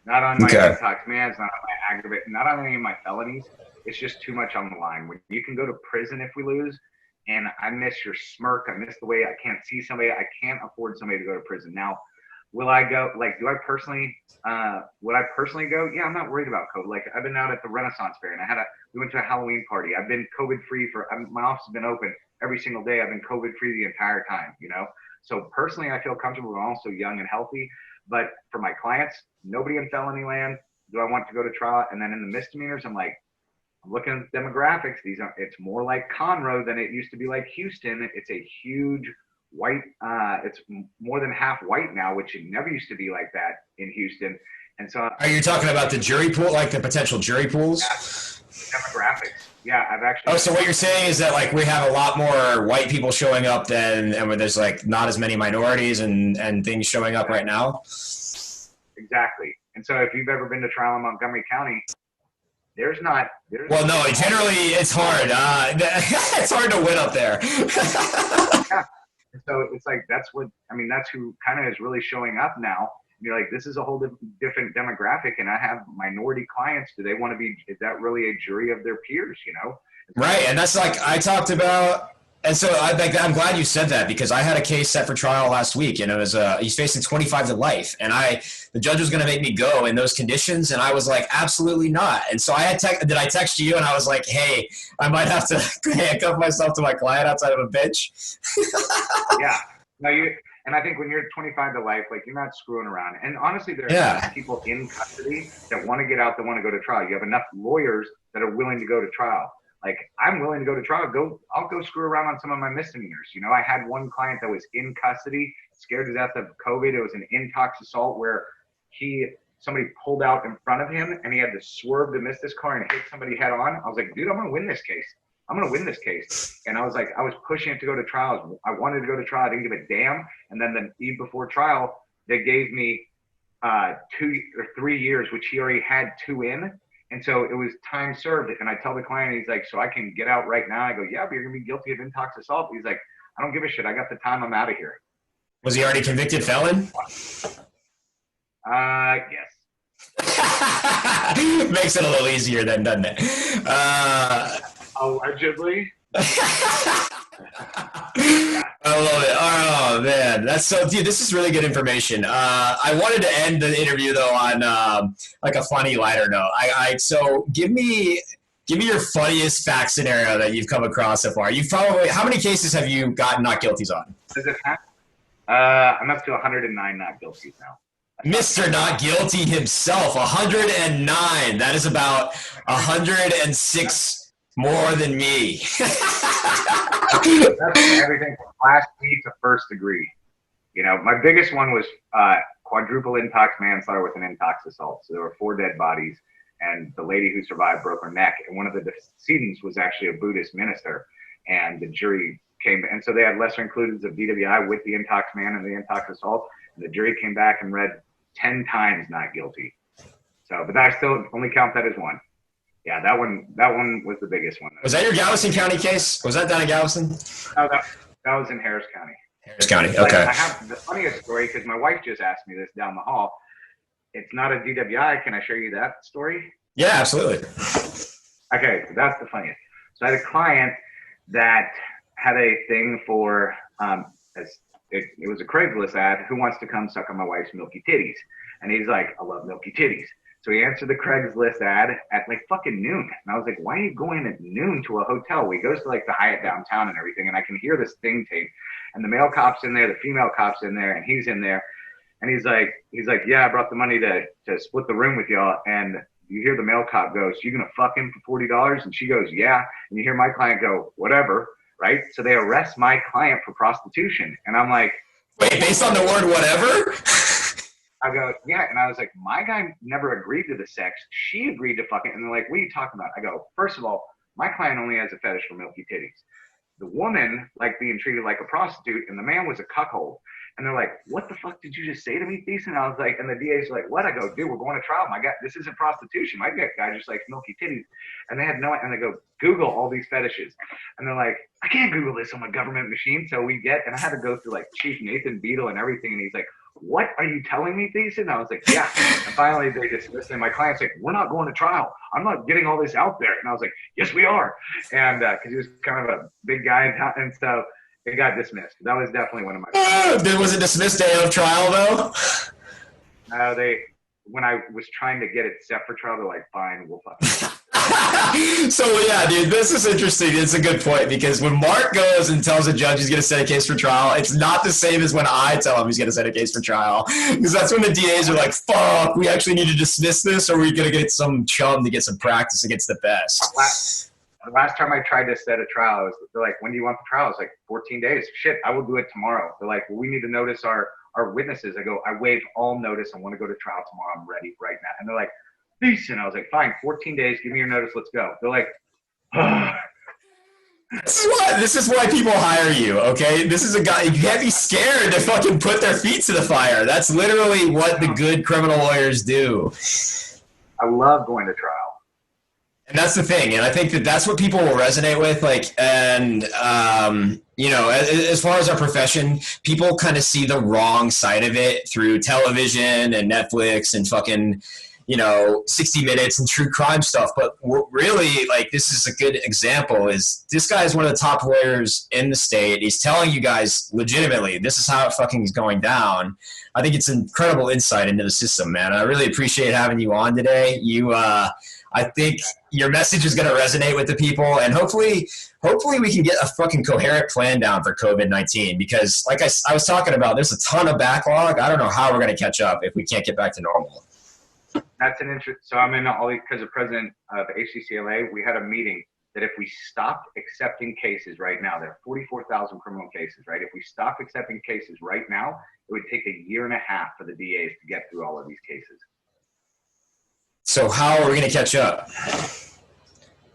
Not on my detox mans, not on my aggravate, not on any of my felonies. It's just too much on the line. When you can go to prison if we lose, and I miss your smirk, I miss the way I can't see somebody, I can't afford somebody to go to prison. Now, will I go, would I personally go? Yeah, I'm not worried about COVID. I've been out at the Renaissance Fair, and we went to a Halloween party. I've been COVID-free my office has been open every single day. I've been COVID-free the entire time, So personally, I feel comfortable. I'm also young and healthy. But for my clients, nobody in felony land, do I want to go to trial? And then in the misdemeanors, I'm looking at the demographics. It's more like Conroe than it used to be like Houston. It's a huge white, it's more than half white now, which it never used to be like that in Houston. And so, are you talking about the jury pool, like the potential jury pools? Yeah, demographics. Yeah, I've actually. Oh, so what you're saying is that we have a lot more white people showing up and where there's not as many minorities and things showing up right now? Exactly. And so if you've ever been to trial in Montgomery County, well, no, generally it's hard. It's hard to win up there. Yeah. So it's that's who kind of is really showing up now. You're this is a whole different demographic, and I have minority clients. Do they want to be, is that really a jury of their peers, Right, and that's I talked about, and so I'm glad you said that, because I had a case set for trial last week, and it was he's facing 25 to life, and the judge was going to make me go in those conditions, and I was absolutely not. And so I text you, and I was like, hey, I might have to handcuff myself to my client outside of a bench. Yeah, no, and I think when you're 25 to life, you're not screwing around. And honestly, there are people in custody that want to get out, that want to go to trial. You have enough lawyers that are willing to go to trial. I'm willing to go to trial. I'll go screw around on some of my misdemeanors. I had one client that was in custody, scared to death of COVID. It was an intox assault where somebody pulled out in front of him, and he had to swerve to miss this car and hit somebody head on. I was like, dude, I'm going to win this case. And I was pushing it to go to trial. I wanted to go to trial. I didn't give a damn. And then the eve before trial, they gave me 2 or 3 years, which he already had 2 in. And so it was time served. And I tell the client, he's like, so I can get out right now? I go, yeah, but you're going to be guilty of intox assault. He's like, I don't give a shit. I got the time. I'm out of here. Was he already convicted felon? Yes. Makes it a little easier then, doesn't it? Allegedly. I love it. Oh man, that's so. Dude, this is really good information. I wanted to end the interview though on a funny, lighter note. So give me your funniest fact scenario that you've come across so far. How many cases have you gotten not guilties on? Does it have? I'm up to 109 not guilty now. Mr. Not Guilty himself, 109. That is about 106 more than me. That's everything from Class B to first degree. You know, my biggest one was quadruple intox manslaughter with an intox assault. So there were 4 dead bodies, and the lady who survived broke her neck. And one of the decedents was actually a Buddhist minister. And the jury came, and so they had lesser includeds of DWI with the intox man and the intox assault. And the jury came back and read 10 times not guilty. So, but I still only count that as one. Yeah, that one was the biggest one. Was that your Galveston County case? Was that down in Galveston? No, that was in Harris County. Harris County, okay. Like, I have the funniest story because my wife just asked me this down the hall. It's not a DWI. Can I show you that story? Yeah, absolutely. Okay, so that's the funniest. So I had a client that had a thing for, it was a Craigslist ad, who wants to come suck on my wife's milky titties? And he's like, I love milky titties. So he answered the Craigslist ad at like fucking noon. And I was like, why are you going at noon to a hotel? He goes to like the Hyatt downtown and everything. And I can hear this thing tape. And the male cop's in there, the female cop's in there, and he's in there. And he's like, yeah, I brought the money to split the room with y'all. And you hear the male cop go, so you gonna fuck him for $40? And she goes, yeah. And you hear my client go, whatever, right? So they arrest my client for prostitution. And I'm like, wait, based on the word whatever? I go, yeah. And I was like, my guy never agreed to the sex. She agreed to fuck it. And they're like, what are you talking about? I go, first of all, my client only has a fetish for milky titties. The woman liked being treated like a prostitute, and the man was a cuckold. And they're like, what the fuck did you just say to me, Thiessen? I was like, and the DA's like, what? I go, dude, we're going to trial. My guy, this isn't prostitution. My guy just likes milky titties. And they had no, and they go, Google all these fetishes. And they're like, I can't Google this on my government machine. So we get, and I had to go through like Chief Nathan Beadle and everything. And he's like, what are you telling me, Thiessen? I was like, yeah. And finally they dismissed, and my client's like, we're not going to trial. I'm not getting all this out there. And I was like, yes, we are. And because he was kind of a big guy, and so it got dismissed. That was definitely one of my. Was it dismissed day of trial though? No, when I was trying to get it set for trial, they're like, fine, we'll fucking. So yeah, dude, this is interesting. It's a good point, because when Mark goes and tells a judge he's going to set a case for trial, it's not the same as when I tell him he's going to set a case for trial, because that's when the DAs are like, fuck, we actually need to dismiss this, or we're going to get some chum to get some practice against the best. Last time I tried to set a trial, they're like, when do you want the trial? It's like 14 days. Shit, I will do it tomorrow. They're like, well, we need to notice our witnesses. I go, I waive all notice. I want to go to trial tomorrow. I'm ready right now. And they're like, Thiessen. I was like, fine, 14 days. Give me your notice. Let's go. They're like, ugh. This is why people hire you, okay? This is a guy, you can't be scared to fucking put their feet to the fire. That's literally what the good criminal lawyers do. I love going to trial. And that's the thing, and I think that's what people will resonate with. Like, and you know, as far as our profession, people kind of see the wrong side of it through television and Netflix and fucking, you know, 60 Minutes and true crime stuff. But really, like, this is a good example. Is this guy is one of the top lawyers in the state? He's telling you guys legitimately, this is how it fucking is going down. I think it's incredible insight into the system, man. I really appreciate having you on today. I think your message is going to resonate with the people, and hopefully we can get a fucking coherent plan down for COVID-19, because like I was talking about, there's a ton of backlog. I don't know how we're going to catch up if we can't get back to normal. That's an interest. So I'm in because of president of HCCLA, we had a meeting that if we stopped accepting cases right now, there are 44,000 criminal cases, right? If we stopped accepting cases right now, it would take a year and a half for the DAs to get through all of these cases. So how are we going to catch up?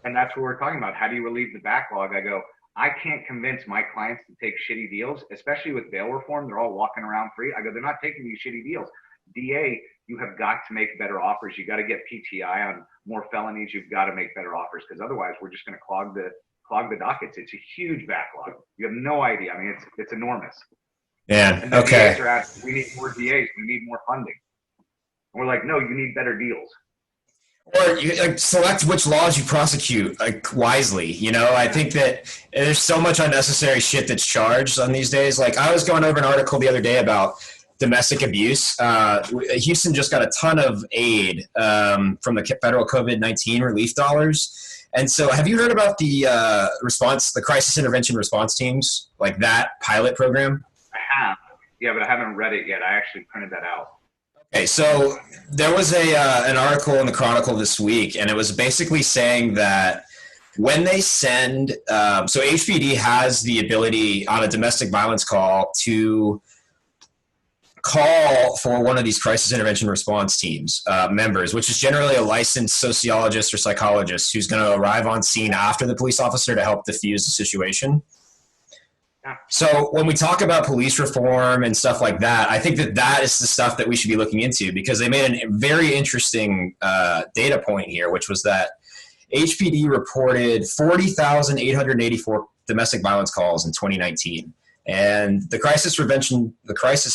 And that's what we're talking about. How do you relieve the backlog? I go, I can't convince my clients to take shitty deals, especially with bail reform. They're all walking around free. I go, they're not taking these shitty deals. DA, you have got to make better offers. You got to get PTI on more felonies. You've got to make better offers, because otherwise we're just going to clog the dockets. It's a huge backlog. You have no idea. I mean, it's enormous. Yeah. And the Okay. DAs are asking, we need more DAs. We need more funding. And we're like, no, you need better deals. Or you like select which laws you prosecute like wisely. You know, I think that there's so much unnecessary shit that's charged on these days. Like, I was going over an article the other day about domestic abuse. Houston just got a ton of aid from the federal COVID-19 relief dollars. And so have you heard about the the crisis intervention response teams, like that pilot program? I have. Yeah, but I haven't read it yet. I actually printed that out. Okay, so there was an article in the Chronicle this week, and it was basically saying that when they send, so HPD has the ability on a domestic violence call to call for one of these crisis intervention response teams members, which is generally a licensed sociologist or psychologist who's going to arrive on scene after the police officer to help diffuse the situation. So when we talk about police reform and stuff like that, I think that is the stuff that we should be looking into, because they made a very interesting data point here, which was that HPD reported 40,884 domestic violence calls in 2019. And the crisis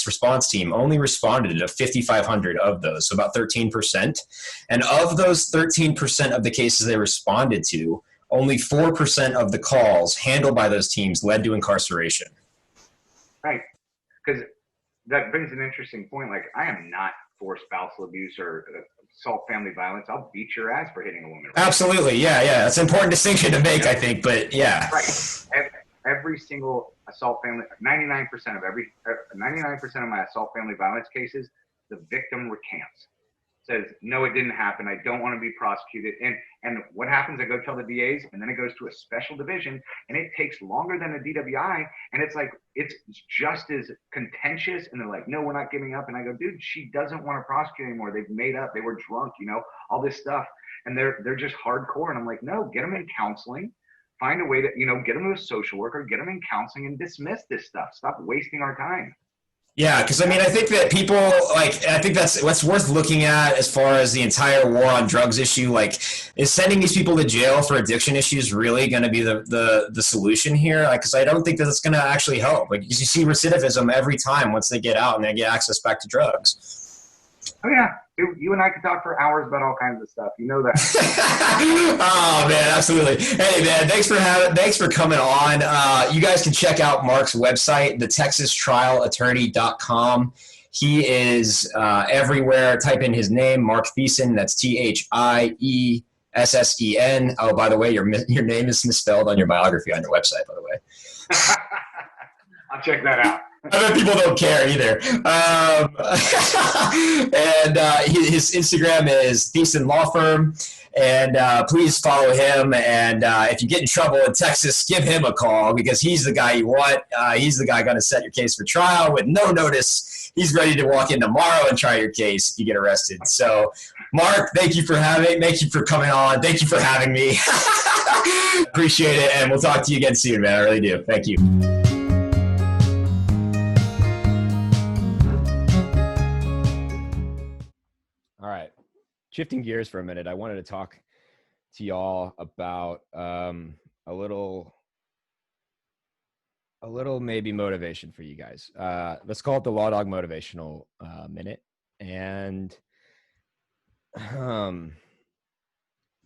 response team only responded to 5,500 of those, so about 13%. And of those 13% of the cases they responded to, only 4% of the calls handled by those teams led to incarceration. Right. Because that brings an interesting point. Like, I am not for spousal abuse or assault family violence. I'll beat your ass for hitting a woman. Right? Absolutely. Yeah. That's an important distinction to make, I think. But yeah. Right. Every single assault family, 99% of my assault family violence cases, the victim recants. Says, no, it didn't happen. I don't want to be prosecuted. And what happens? I go tell the DAs, and then it goes to a special division, and it takes longer than a DWI. And it's like, it's just as contentious. And they're like, no, we're not giving up. And I go, dude, she doesn't want to prosecute anymore. They've made up. They were drunk, all this stuff. And they're just hardcore. And I'm like, no, get them in counseling. Find a way to, get them to a social worker, get them in counseling, and dismiss this stuff. Stop wasting our time. Yeah, because I think that people I think that's what's worth looking at as far as the entire war on drugs issue. Is sending these people to jail for addiction issues really going to be the solution here? Because I don't think that it's going to actually help. Because you see recidivism every time once they get out and they get access back to drugs. Oh yeah, you and I could talk for hours about all kinds of stuff. You know that. Oh man, absolutely. Hey man, thanks for coming on. You guys can check out Mark's website, thetexastrialattorney.com. He is everywhere. Type in his name, Mark Thiessen. That's THIESSEN. Oh, by the way, your name is misspelled on your biography on your website, by the way. I'll check that out. I bet people don't care either. And his Instagram is Thiessen Law Firm. And please follow him. And if you get in trouble in Texas, give him a call, because he's the guy you want. He's the guy going to set your case for trial with no notice. He's ready to walk in tomorrow and try your case if you get arrested. So, Mark, thank you for coming on. Thank you for having me. Appreciate it. And we'll talk to you again soon, man. I really do. Thank you. All right. Shifting gears for a minute, I wanted to talk to y'all about a little maybe motivation for you guys. Let's call it the Law Dog Motivational Minute. And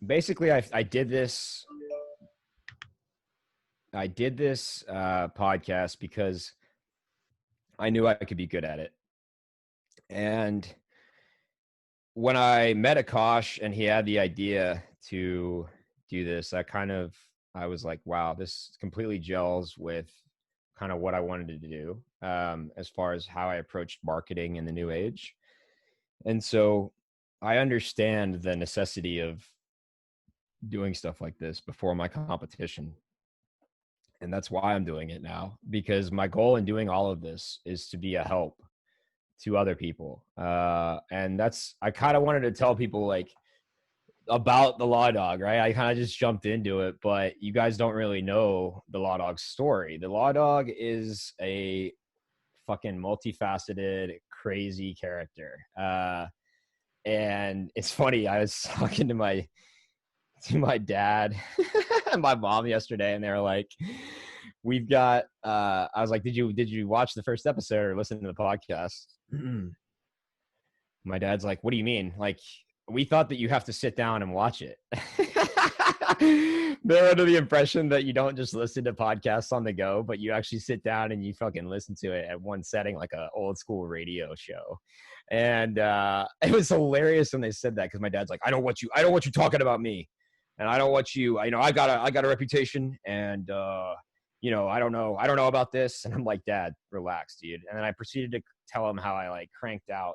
basically, I did this podcast because I knew I could be good at it. And when I met Akash and he had the idea to do this, I was like, wow, this completely gels with kind of what I wanted to do as far as how I approached marketing in the new age. And so I understand the necessity of doing stuff like this before my competition. And that's why I'm doing it now, because my goal in doing all of this is to be a help to other people. And I kind of wanted to tell people about the Law Dog, right? I kind of just jumped into it, but you guys don't really know the Law Dog's story. The Law Dog is a fucking multifaceted, crazy character. And it's funny, I was talking to my dad and my mom yesterday, and they were like, we've got, I was like, did you watch the first episode or listen to the podcast? My dad's like, what do you mean? Like, we thought that you have to sit down and watch it. They're under the impression that you don't just listen to podcasts on the go, but you actually sit down and you fucking listen to it at one setting, like an old school radio show. And it was hilarious when they said that, because my dad's like, I don't want you talking about me. And I don't want you, I got a reputation, and I don't know about this. And I'm like, Dad, relax, dude. And then I proceeded to tell him how I like cranked out.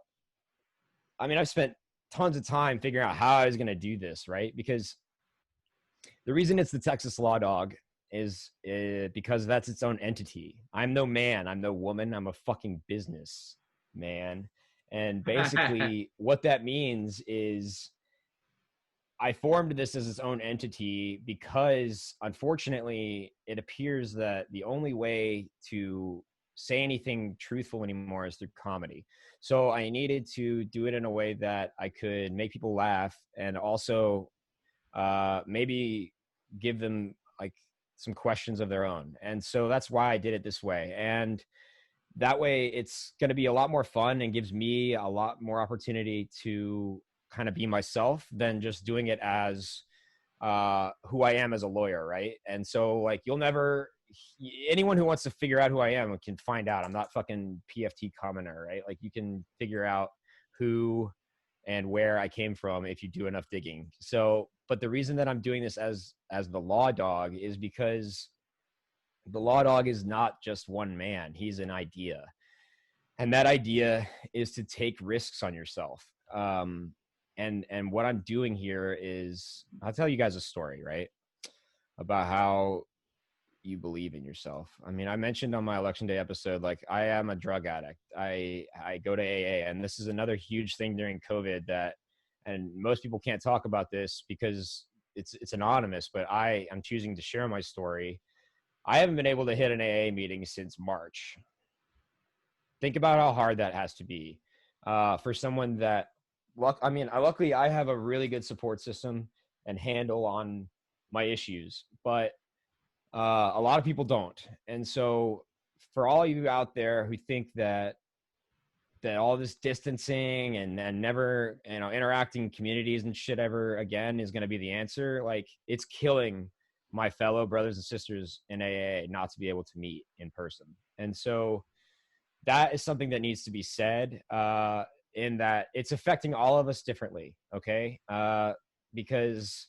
I mean, I've spent tons of time figuring out how I was going to do this, right? Because the reason it's the Texas Law Dog is because that's its own entity. I'm no man. I'm no woman. I'm a fucking business man. And basically what that means is I formed this as its own entity because unfortunately it appears that the only way to say anything truthful anymore is through comedy. So I needed to do it in a way that I could make people laugh and also maybe give them like some questions of their own. And so that's why I did it this way. And that way it's going to be a lot more fun and gives me a lot more opportunity to kind of be myself than just doing it as who I am as a lawyer. Right. And so like, anyone who wants to figure out who I am can find out. I'm not fucking PFT commenter, right? Like you can figure out who and where I came from if you do enough digging. So, but the reason that I'm doing this as the Law Dog is because the Law Dog is not just one man. He's an idea. And that idea is to take risks on yourself. And what I'm doing here is I'll tell you guys a story, right? About how you believe in yourself. I mean, I mentioned on my election day episode, like I am a drug addict. I go to AA, and this is another huge thing during COVID and most people can't talk about this because it's anonymous, but I am choosing to share my story. I haven't been able to hit an AA meeting since March. Think about how hard that has to be for someone that, luckily I have a really good support system and handle on my issues, but a lot of people don't. And so for all you out there who think that all this distancing and never, interacting communities and shit ever again is going to be the answer, like it's killing my fellow brothers and sisters in AA not to be able to meet in person. And so that is something that needs to be said in that it's affecting all of us differently. Okay. Because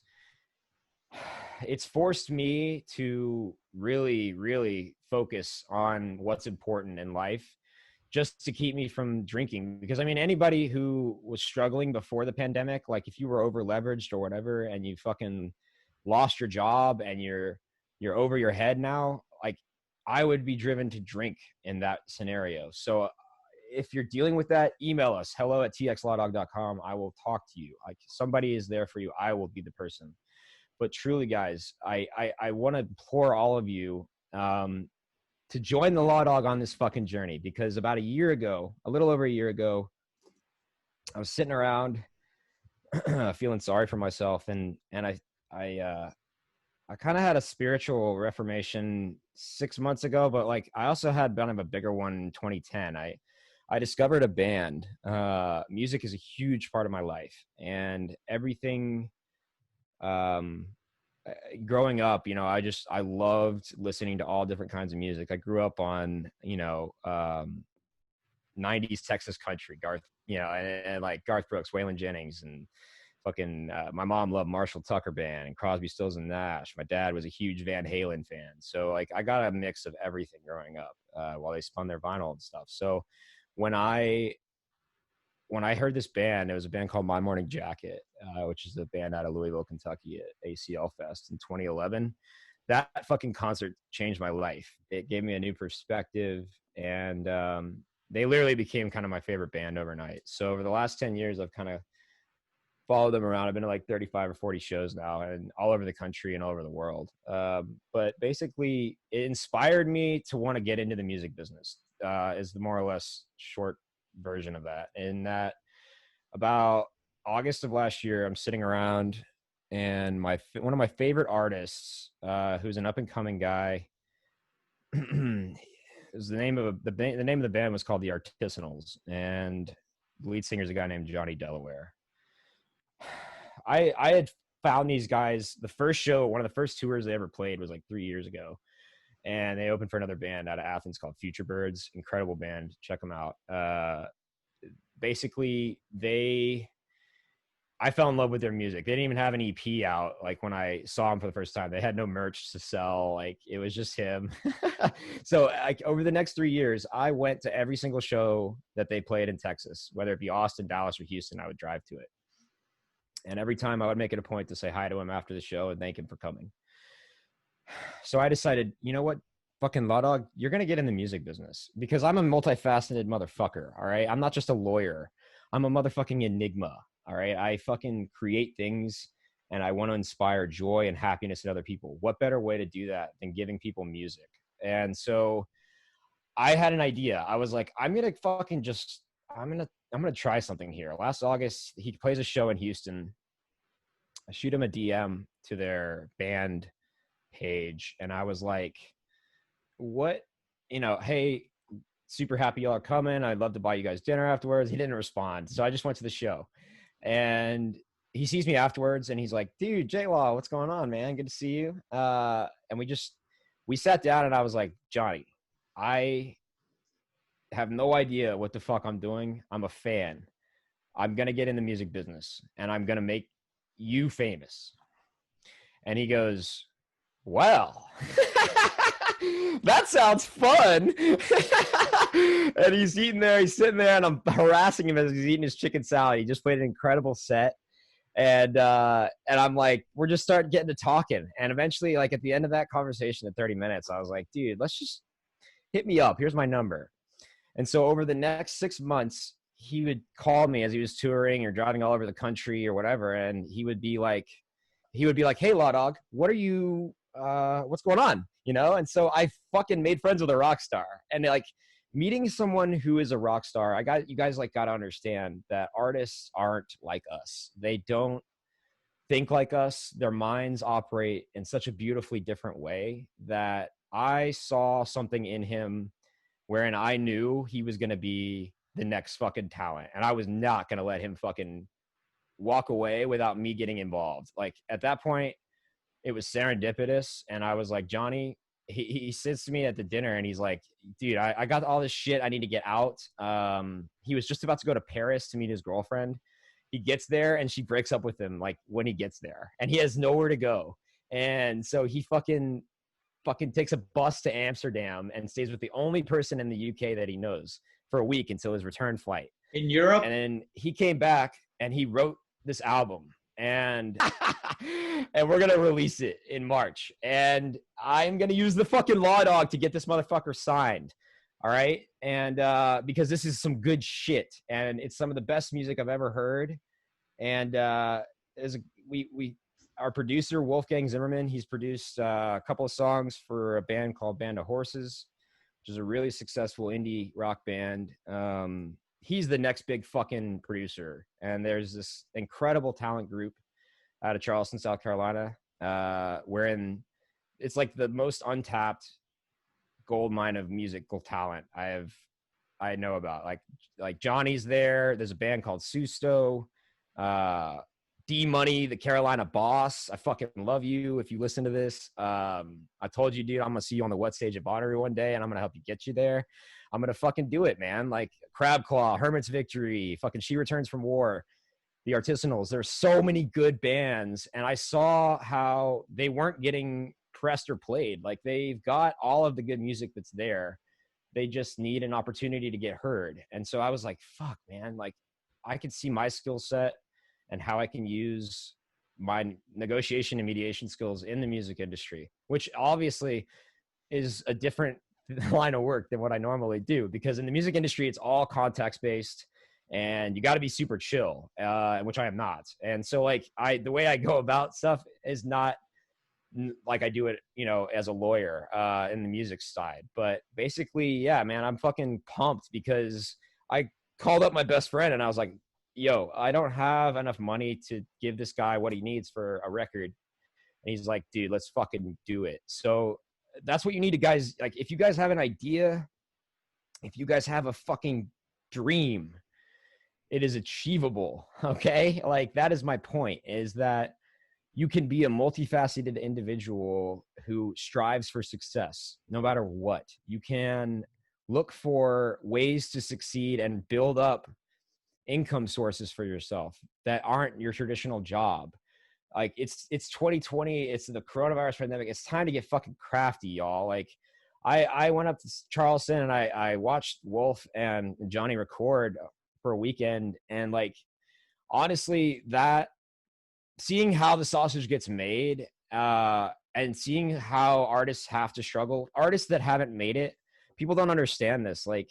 it's forced me to really, really focus on what's important in life just to keep me from drinking. Because I mean, anybody who was struggling before the pandemic, like if you were over leveraged or whatever, and you fucking lost your job and you're over your head now, like I would be driven to drink in that scenario. So if you're dealing with that, email us, hello@txlawdog.com. I will talk to you. Like somebody is there for you. I will be the person. But truly, guys, I want to implore all of you to join the Law Dog on this fucking journey, because about a little over a year ago, I was sitting around feeling sorry for myself, and I kind of had a spiritual reformation 6 months ago, but like I also had kind of a bigger one in 2010. I discovered a band. Music is a huge part of my life, and everything. Growing up, I loved listening to all different kinds of music. I grew up on, 90s Texas country, and like Garth Brooks, Waylon Jennings, and fucking, my mom loved Marshall Tucker Band and Crosby, Stills and Nash. My dad was a huge Van Halen fan. So like I got a mix of everything growing up, while they spun their vinyl and stuff. So when I heard this band, it was a band called My Morning Jacket, which is a band out of Louisville, Kentucky at ACL Fest in 2011. That fucking concert changed my life. It gave me a new perspective, and they literally became kind of my favorite band overnight. So over the last 10 years, I've kind of followed them around. I've been to like 35 or 40 shows now, and all over the country and all over the world. But basically, it inspired me to want to get into the music business, is the more or less short version of that. And that about August of last year, I'm sitting around, and one of my favorite artists, who's an up and coming guy, is the name of the band was called the Artisanals, and the lead singer is a guy named Johnny Delaware. I had found these guys. The first show, one of the first tours they ever played was like 3 years ago, and they opened for another band out of Athens called Future Birds. Incredible band. Check them out. Basically, I fell in love with their music. They didn't even have an EP out. Like when I saw him for the first time, they had no merch to sell. Like it was just him. So like over the next 3 years, I went to every single show that they played in Texas, whether it be Austin, Dallas, or Houston. I would drive to it. And every time I would make it a point to say hi to him after the show and thank him for coming. So I decided, you know what? Fucking Law Dog, you're going to get in the music business because I'm a multifaceted motherfucker. All right. I'm not just a lawyer. I'm a motherfucking enigma. All right. I fucking create things and I want to inspire joy and happiness in other people. What better way to do that than giving people music? And so I had an idea. I was like, I'm going to try something here. Last August, he plays a show in Houston. I shoot him a DM to their band page. And I was like, what, hey, super happy y'all are coming. I'd love to buy you guys dinner afterwards. He didn't respond. So I just went to the show and he sees me afterwards and he's like, dude, J-Law, what's going on, man? Good to see you. And we sat down and I was like, Johnny, I have no idea what the fuck I'm doing. I'm a fan. I'm going to get in the music business and I'm going to make you famous. And he goes, well, that sounds fun. And he's sitting there and I'm harassing him as he's eating his chicken salad. He just played an incredible set. And I'm like, we're just starting getting to talking. And eventually, like at the end of that conversation at 30 minutes, I was like, dude, let's just hit me up. Here's my number. And so over the next 6 months, he would call me as he was touring or driving all over the country or whatever. And he would be like, hey, Law Dog, what's going on? And so I fucking made friends with a rock star. And like meeting someone who is a rock star, you guys like got to understand that artists aren't like us. They don't think like us. Their minds operate in such a beautifully different way that I saw something in him wherein I knew he was going to be the next fucking talent. And I was not going to let him fucking walk away without me getting involved. Like at that point, it was serendipitous. And I was like, Johnny, he sits to me at the dinner and he's like, dude, I got all this shit. I need to get out. He was just about to go to Paris to meet his girlfriend. He gets there and she breaks up with him like when he gets there and he has nowhere to go. And so he fucking takes a bus to Amsterdam and stays with the only person in the UK that he knows for a week until his return flight. In Europe? And then he came back and he wrote this album and we're going to release it in March. And I'm going to use the fucking Law Dog to get this motherfucker signed. All right. And because this is some good shit and it's some of the best music I've ever heard. And our producer, Wolfgang Zimmerman, he's produced a couple of songs for a band called Band of Horses, which is a really successful indie rock band. He's the next big fucking producer. And there's this incredible talent group out of Charleston, South Carolina, wherein it's like the most untapped gold mine of musical talent I know about. Like Johnny's there. There's a band called Susto. D-Money, the Carolina Boss. I fucking love you if you listen to this. I told you, dude, I'm going to see you on the What Stage at Bonnaroo one day, and I'm going to help you get you there. I'm going to fucking do it, man. Like Crab Claw, Hermit's Victory, fucking She Returns from War, the Artisanals. There's so many good bands, and I saw how they weren't getting pressed or played. Like they've got all of the good music that's there. They just need an opportunity to get heard. And so I was like, fuck, man. Like I could see my skill set and how I can use my negotiation and mediation skills in the music industry, which obviously is a different line of work than what I normally do, because in the music industry, it's all context-based and you got to be super chill, which I am not. And so like the way I go about stuff is not like I do it, as a lawyer in the music side. But basically, yeah, man, I'm fucking pumped because I called up my best friend and I was like, yo, I don't have enough money to give this guy what he needs for a record. And he's like, dude, let's fucking do it. So that's what you need to guys. Like, if you guys have an idea, if you guys have a fucking dream, it is achievable. Okay. Like that is my point, is that you can be a multifaceted individual who strives for success no matter what. You can look for ways to succeed and build up income sources for yourself that aren't your traditional job. Like it's 2020, it's the coronavirus pandemic. It's time to get fucking crafty, y'all. Like I went up to Charleston and I watched Wolf and Johnny record for a weekend, and like honestly, that seeing how the sausage gets made, and seeing how artists have to struggle, artists that haven't made it, people don't understand this. Like,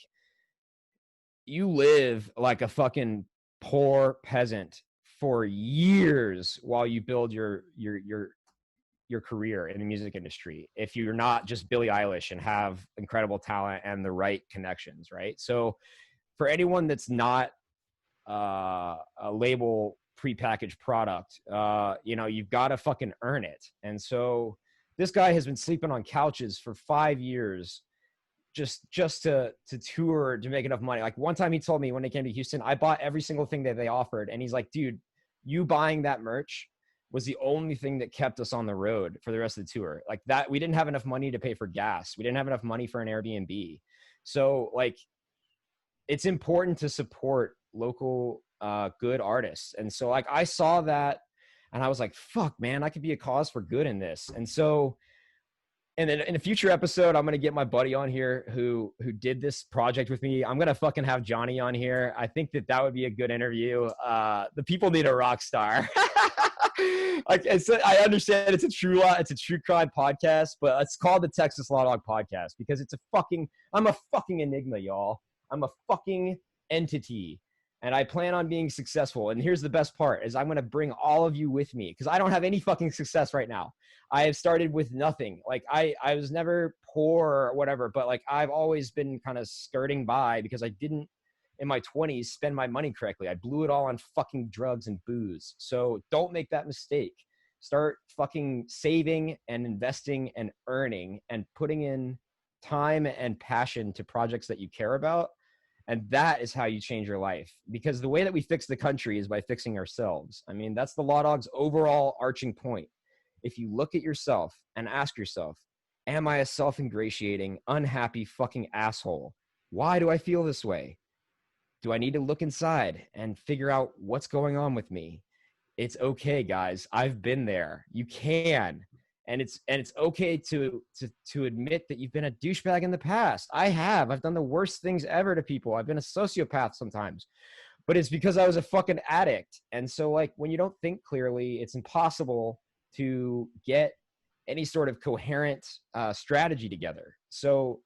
you live like a fucking poor peasant for years while you build your career in the music industry, if you're not just Billie Eilish and have incredible talent and the right connections, right? So for anyone that's not a label prepackaged product, you know, you've got to fucking earn it. And so this guy has been sleeping on couches for 5 years just to tour, to make enough money. Like one time he told me when they came to Houston, I bought every single thing that they offered. And he's like, dude, you buying that merch was the only thing that kept us on the road for the rest of the tour. Like that, we didn't have enough money to pay for gas. We didn't have enough money for an Airbnb. So like, it's important to support local good artists. And so like I saw that and I was like, fuck man, I could be a cause for good in this. And so, and then in a future episode, I'm going to get my buddy on here who did this project with me. I'm going to fucking have Johnny on here. I think that would be a good interview. The people need a rock star. Like I understand it's a true crime podcast, but it's called the Texas Law Dog Podcast because I'm a fucking enigma, y'all. I'm a fucking entity. And I plan on being successful. And here's the best part is I'm going to bring all of you with me because I don't have any fucking success right now. I have started with nothing. Like I was never poor or whatever, but like I've always been kind of skirting by because I didn't in my 20s spend my money correctly. I blew it all on fucking drugs and booze. So don't make that mistake. Start fucking saving and investing and earning and putting in time and passion to projects that you care about. And that is how you change your life, because the way that we fix the country is by fixing ourselves. I mean, that's the Law Dog's overall arching point. If you look at yourself and ask yourself, am I a self-ingratiating, unhappy fucking asshole? Why do I feel this way? Do I need to look inside and figure out what's going on with me? It's okay, guys. I've been there. You can. And it's okay to admit that you've been a douchebag in the past. I have. I've done the worst things ever to people. I've been a sociopath sometimes, but it's because I was a fucking addict. And so like when you don't think clearly, it's impossible to get any sort of coherent strategy together. So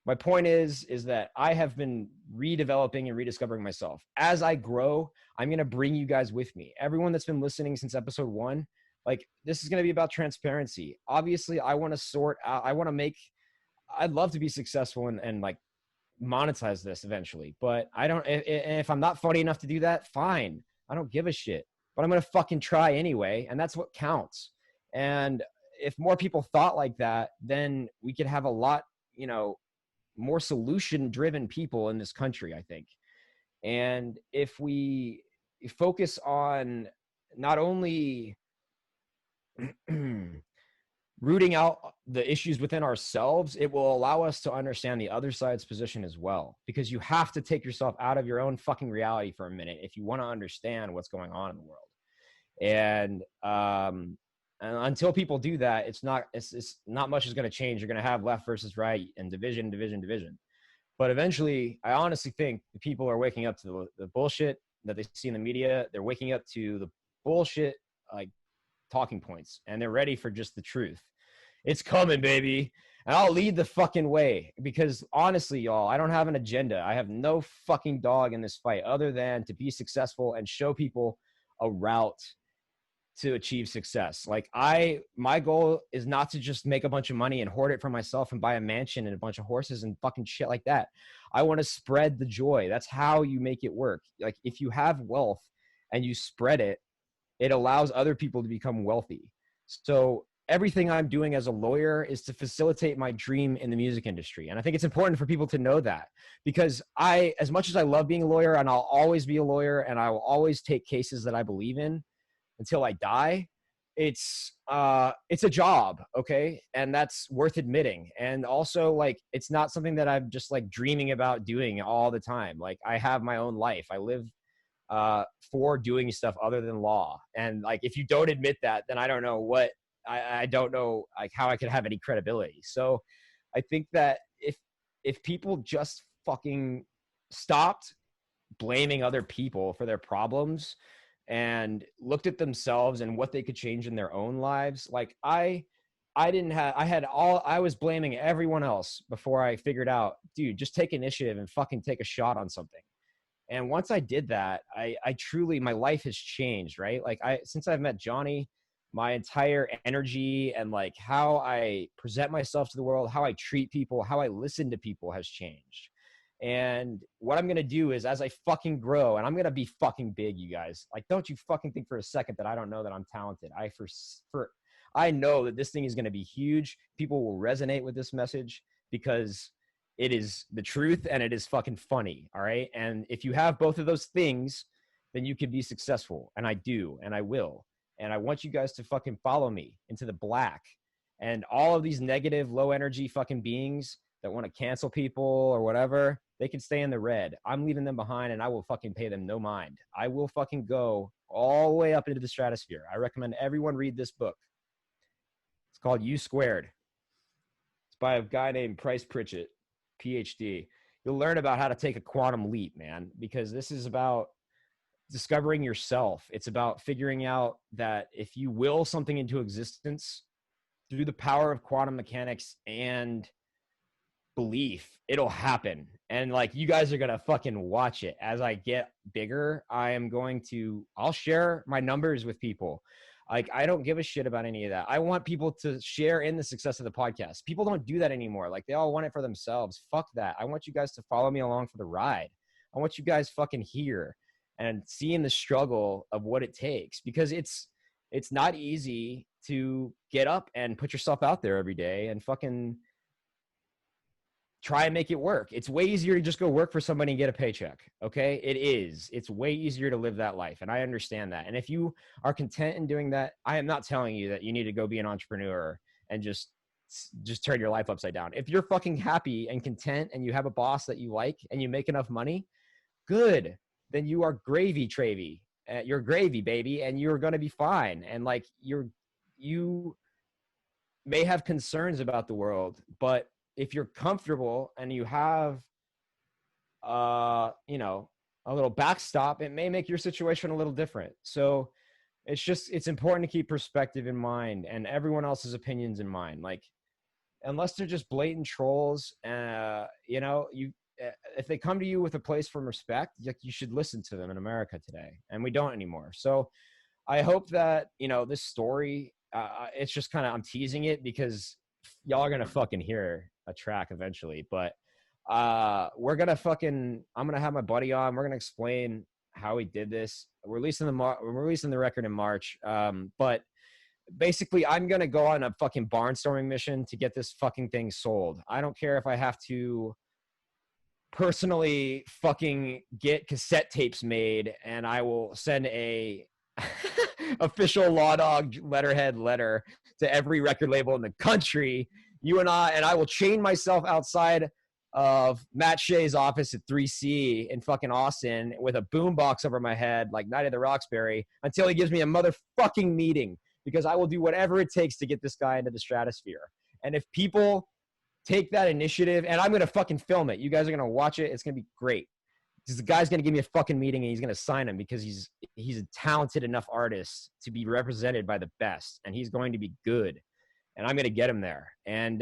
my point is that I have been redeveloping and rediscovering myself. As I grow, I'm going to bring you guys with me. Everyone that's been listening since episode 1, like this is going to be about transparency. Obviously I want to sort out, I'd love to be successful and like monetize this eventually, but I don't, if I'm not funny enough to do that, fine. I don't give a shit, but I'm going to fucking try anyway. And that's what counts. And if more people thought like that, then we could have a lot, you know, more solution driven people in this country, I think. And if we focus on not only rooting out the issues within ourselves, it will allow us to understand the other side's position as well, because you have to take yourself out of your own fucking reality for a minute if you want to understand what's going on in the world. And until people do that, it's not much is going to change. You're going to have left versus right and division. But eventually, I honestly think the people are waking up to the bullshit that they see in the media. They're waking up to the bullshit, like, talking points, and they're ready for just the truth. It's coming, baby. And I'll lead the fucking way, because honestly, y'all, I don't have an agenda. I have no fucking dog in this fight other than to be successful and show people a route to achieve success. Like my goal is not to just make a bunch of money and hoard it for myself and buy a mansion and a bunch of horses and fucking shit like that. I want to spread the joy. That's how you make it work. Like if you have wealth and you spread it, it allows other people to become wealthy. So everything I'm doing as a lawyer is to facilitate my dream in the music industry. And I think it's important for people to know that, because as much as I love being a lawyer, and I'll always be a lawyer, and I will always take cases that I believe in until I die, it's a job. Okay. And that's worth admitting. And also, like, it's not something that I'm just like dreaming about doing all the time. Like, I have my own life. I live for doing stuff other than law. And like, if you don't admit that, then I don't know what, I don't know like how I could have any credibility. So I think that if people just fucking stopped blaming other people for their problems and looked at themselves and what they could change in their own lives. Like I was blaming everyone else before I figured out, dude, just take initiative and fucking take a shot on something. And once I did that, I truly, my life has changed, right? Like since I've met Johnny, my entire energy and like how I present myself to the world, how I treat people, how I listen to people has changed. And what I'm going to do is, as I fucking grow, and I'm going to be fucking big, you guys, like, don't you fucking think for a second that I don't know that I'm talented. I know that this thing is going to be huge. People will resonate with this message because it is the truth and it is fucking funny. All right. And if you have both of those things, then you can be successful. And I do, and I will. And I want you guys to fucking follow me into the black. And all of these negative, low energy fucking beings that want to cancel people or whatever, they can stay in the red. I'm leaving them behind, and I will fucking pay them no mind. I will fucking go all the way up into the stratosphere. I recommend everyone read this book. It's called U Squared. It's by a guy named Price Pritchett, PhD. You'll learn about how to take a quantum leap, man, because this is about discovering yourself. It's about figuring out that if you will something into existence through the power of quantum mechanics and belief, it'll happen. And like, you guys are gonna fucking watch it. As I get bigger, I'll share my numbers with people. Like, I don't give a shit about any of that. I want people to share in the success of the podcast. People don't do that anymore. Like, they all want it for themselves. Fuck that. I want you guys to follow me along for the ride. I want you guys fucking here and seeing the struggle of what it takes, because it's not easy to get up and put yourself out there every day and fucking try and make it work. It's way easier to just go work for somebody and get a paycheck. Okay. It is. It's way easier to live that life. And I understand that. And if you are content in doing that, I am not telling you that you need to go be an entrepreneur and just turn your life upside down. If you're fucking happy and content and you have a boss that you like and you make enough money, good. Then you are gravy, Travy. You're gravy, baby. And you're going to be fine. And like, you may have concerns about the world, but if you're comfortable and you have, a little backstop, it may make your situation a little different. So it's important to keep perspective in mind and everyone else's opinions in mind. Like, unless they're just blatant trolls, if they come to you with a place from respect, you should listen to them in America today. And we don't anymore. So I hope that, this story, it's just kind of, I'm teasing it because y'all are going to fucking hear a track eventually, but I'm going to have my buddy on. We're going to explain how he did this. We're releasing the record in March. But basically I'm going to go on a fucking barnstorming mission to get this fucking thing sold. I don't care if I have to personally fucking get cassette tapes made, and I will send a official Law Dog letterhead letter to every record label in the country. And I will chain myself outside of Matt Shea's office at 3C in fucking Austin with a boombox over my head like Night of the Roxbury until he gives me a motherfucking meeting, because I will do whatever it takes to get this guy into the stratosphere. And if people take that initiative, and I'm going to fucking film it, you guys are going to watch it, it's going to be great. Because the guy's going to give me a fucking meeting and he's going to sign him because he's a talented enough artist to be represented by the best, and he's going to be good. And I'm going to get him there. And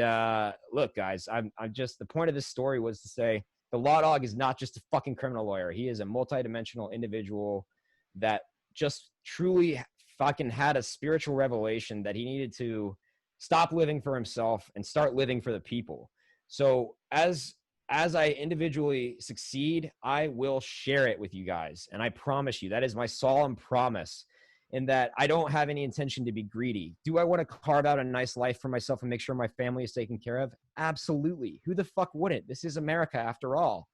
look, guys, I'm just, the point of this story was to say the Law Dog is not just a fucking criminal lawyer. He is a multidimensional individual that just truly fucking had a spiritual revelation that he needed to stop living for himself and start living for the people. So as I individually succeed, I will share it with you guys. And I promise you, that is my solemn promise, in that I don't have any intention to be greedy. Do I want to carve out a nice life for myself and make sure my family is taken care of? Absolutely. Who the fuck wouldn't? This is America after all.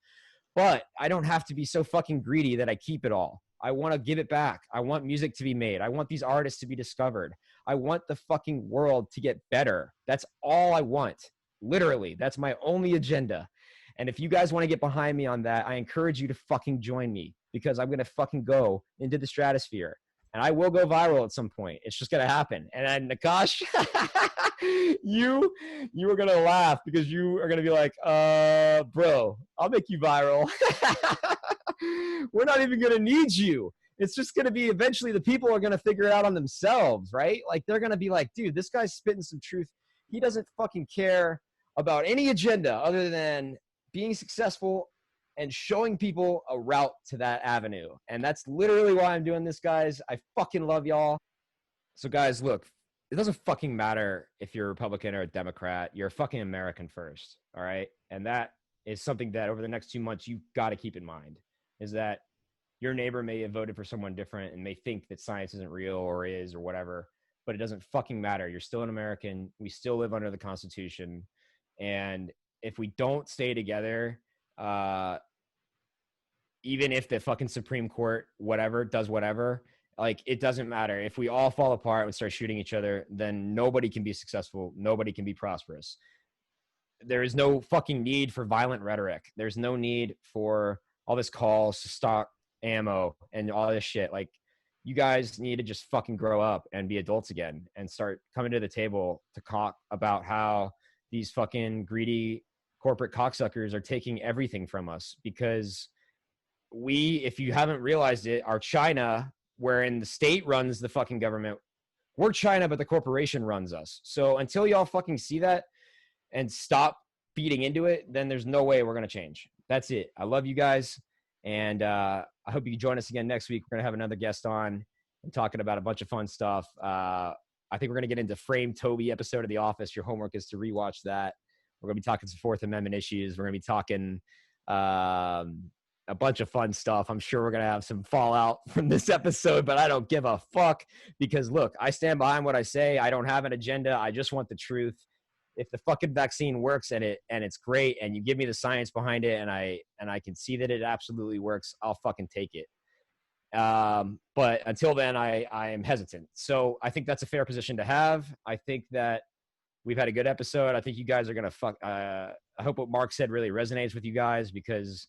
But I don't have to be so fucking greedy that I keep it all. I want to give it back. I want music to be made. I want these artists to be discovered. I want the fucking world to get better. That's all I want. Literally, that's my only agenda. And if you guys want to get behind me on that, I encourage you to fucking join me, because I'm going to fucking go into the stratosphere. And I will go viral at some point. It's just gonna happen. And then Akash, you are gonna laugh because you are gonna be like, bro, I'll make you viral. We're not even gonna need you. It's just gonna be eventually the people are gonna figure it out on themselves, right? Like they're gonna be like, dude, this guy's spitting some truth. He doesn't fucking care about any agenda other than being successful and showing people a route to that avenue. And that's literally why I'm doing this, guys. I fucking love y'all. So guys, look, it doesn't fucking matter if you're a Republican or a Democrat. You're a fucking American first, all right? And that is something that over the next 2 months, you've got to keep in mind, is that your neighbor may have voted for someone different and may think that science isn't real or is or whatever, but it doesn't fucking matter. You're still an American. We still live under the Constitution. And if we don't stay together, even if the fucking Supreme Court, whatever, does whatever, like it doesn't matter. If we all fall apart and start shooting each other, then nobody can be successful. Nobody can be prosperous. There is no fucking need for violent rhetoric. There's no need for all this calls to stock ammo and all this shit. Like you guys need to just fucking grow up and be adults again and start coming to the table to talk about how these fucking greedy corporate cocksuckers are taking everything from us, because we, if you haven't realized it, are China, wherein the state runs the fucking government. We're China, but the corporation runs us. So until y'all fucking see that and stop feeding into it, then there's no way we're going to change. That's it. I love you guys. And I hope you can join us again next week. We're going to have another guest on and talking about a bunch of fun stuff. I think we're going to get into Frame Toby episode of The Office. Your homework is to rewatch that. We're going to be talking some Fourth Amendment issues. We're going to be talking a bunch of fun stuff. I'm sure we're going to have some fallout from this episode, but I don't give a fuck because look, I stand behind what I say. I don't have an agenda. I just want the truth. If the fucking vaccine works and it's great and you give me the science behind it and I can see that it absolutely works, I'll fucking take it. But until then, I am hesitant. So I think that's a fair position to have. I think that we've had a good episode. I think you guys are going to I hope what Mark said really resonates with you guys, because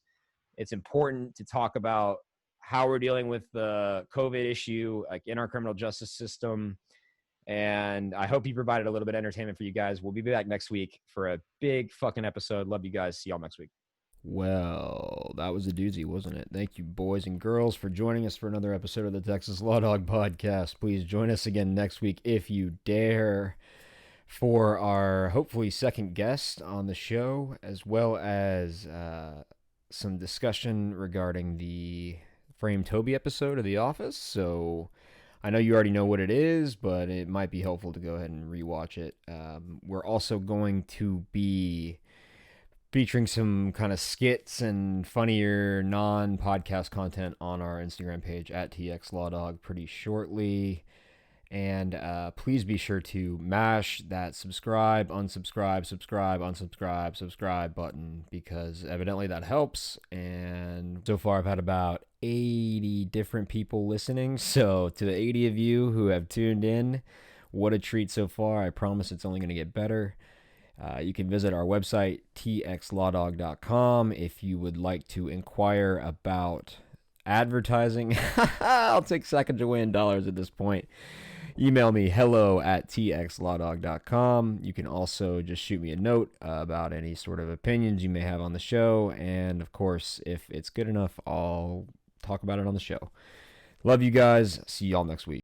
it's important to talk about how we're dealing with the COVID issue, like in our criminal justice system. And I hope he provided a little bit of entertainment for you guys. We'll be back next week for a big fucking episode. Love you guys. See y'all next week. Well, that was a doozy, wasn't it? Thank you, boys and girls, for joining us for another episode of the Texas Law Dog Podcast. Please join us again next week if you dare for our hopefully second guest on the show, as well as some discussion regarding the Frame Toby episode of The Office. So I know you already know what it is, but it might be helpful to go ahead and rewatch it. We're also going to be featuring some kind of skits and funnier non-podcast content on our Instagram page at TX Law Dog pretty shortly. And please be sure to mash that subscribe button, because evidently that helps. And so far I've had about 80 different people listening. So to the 80 of you who have tuned in, what a treat so far. I promise it's only going to get better. You can visit our website, txlawdog.com, if you would like to inquire about advertising. I'll take seconds to win dollars at this point. Email me, hello@txlawdog.com. You can also just shoot me a note about any sort of opinions you may have on the show. And, of course, if it's good enough, I'll talk about it on the show. Love you guys. See y'all next week.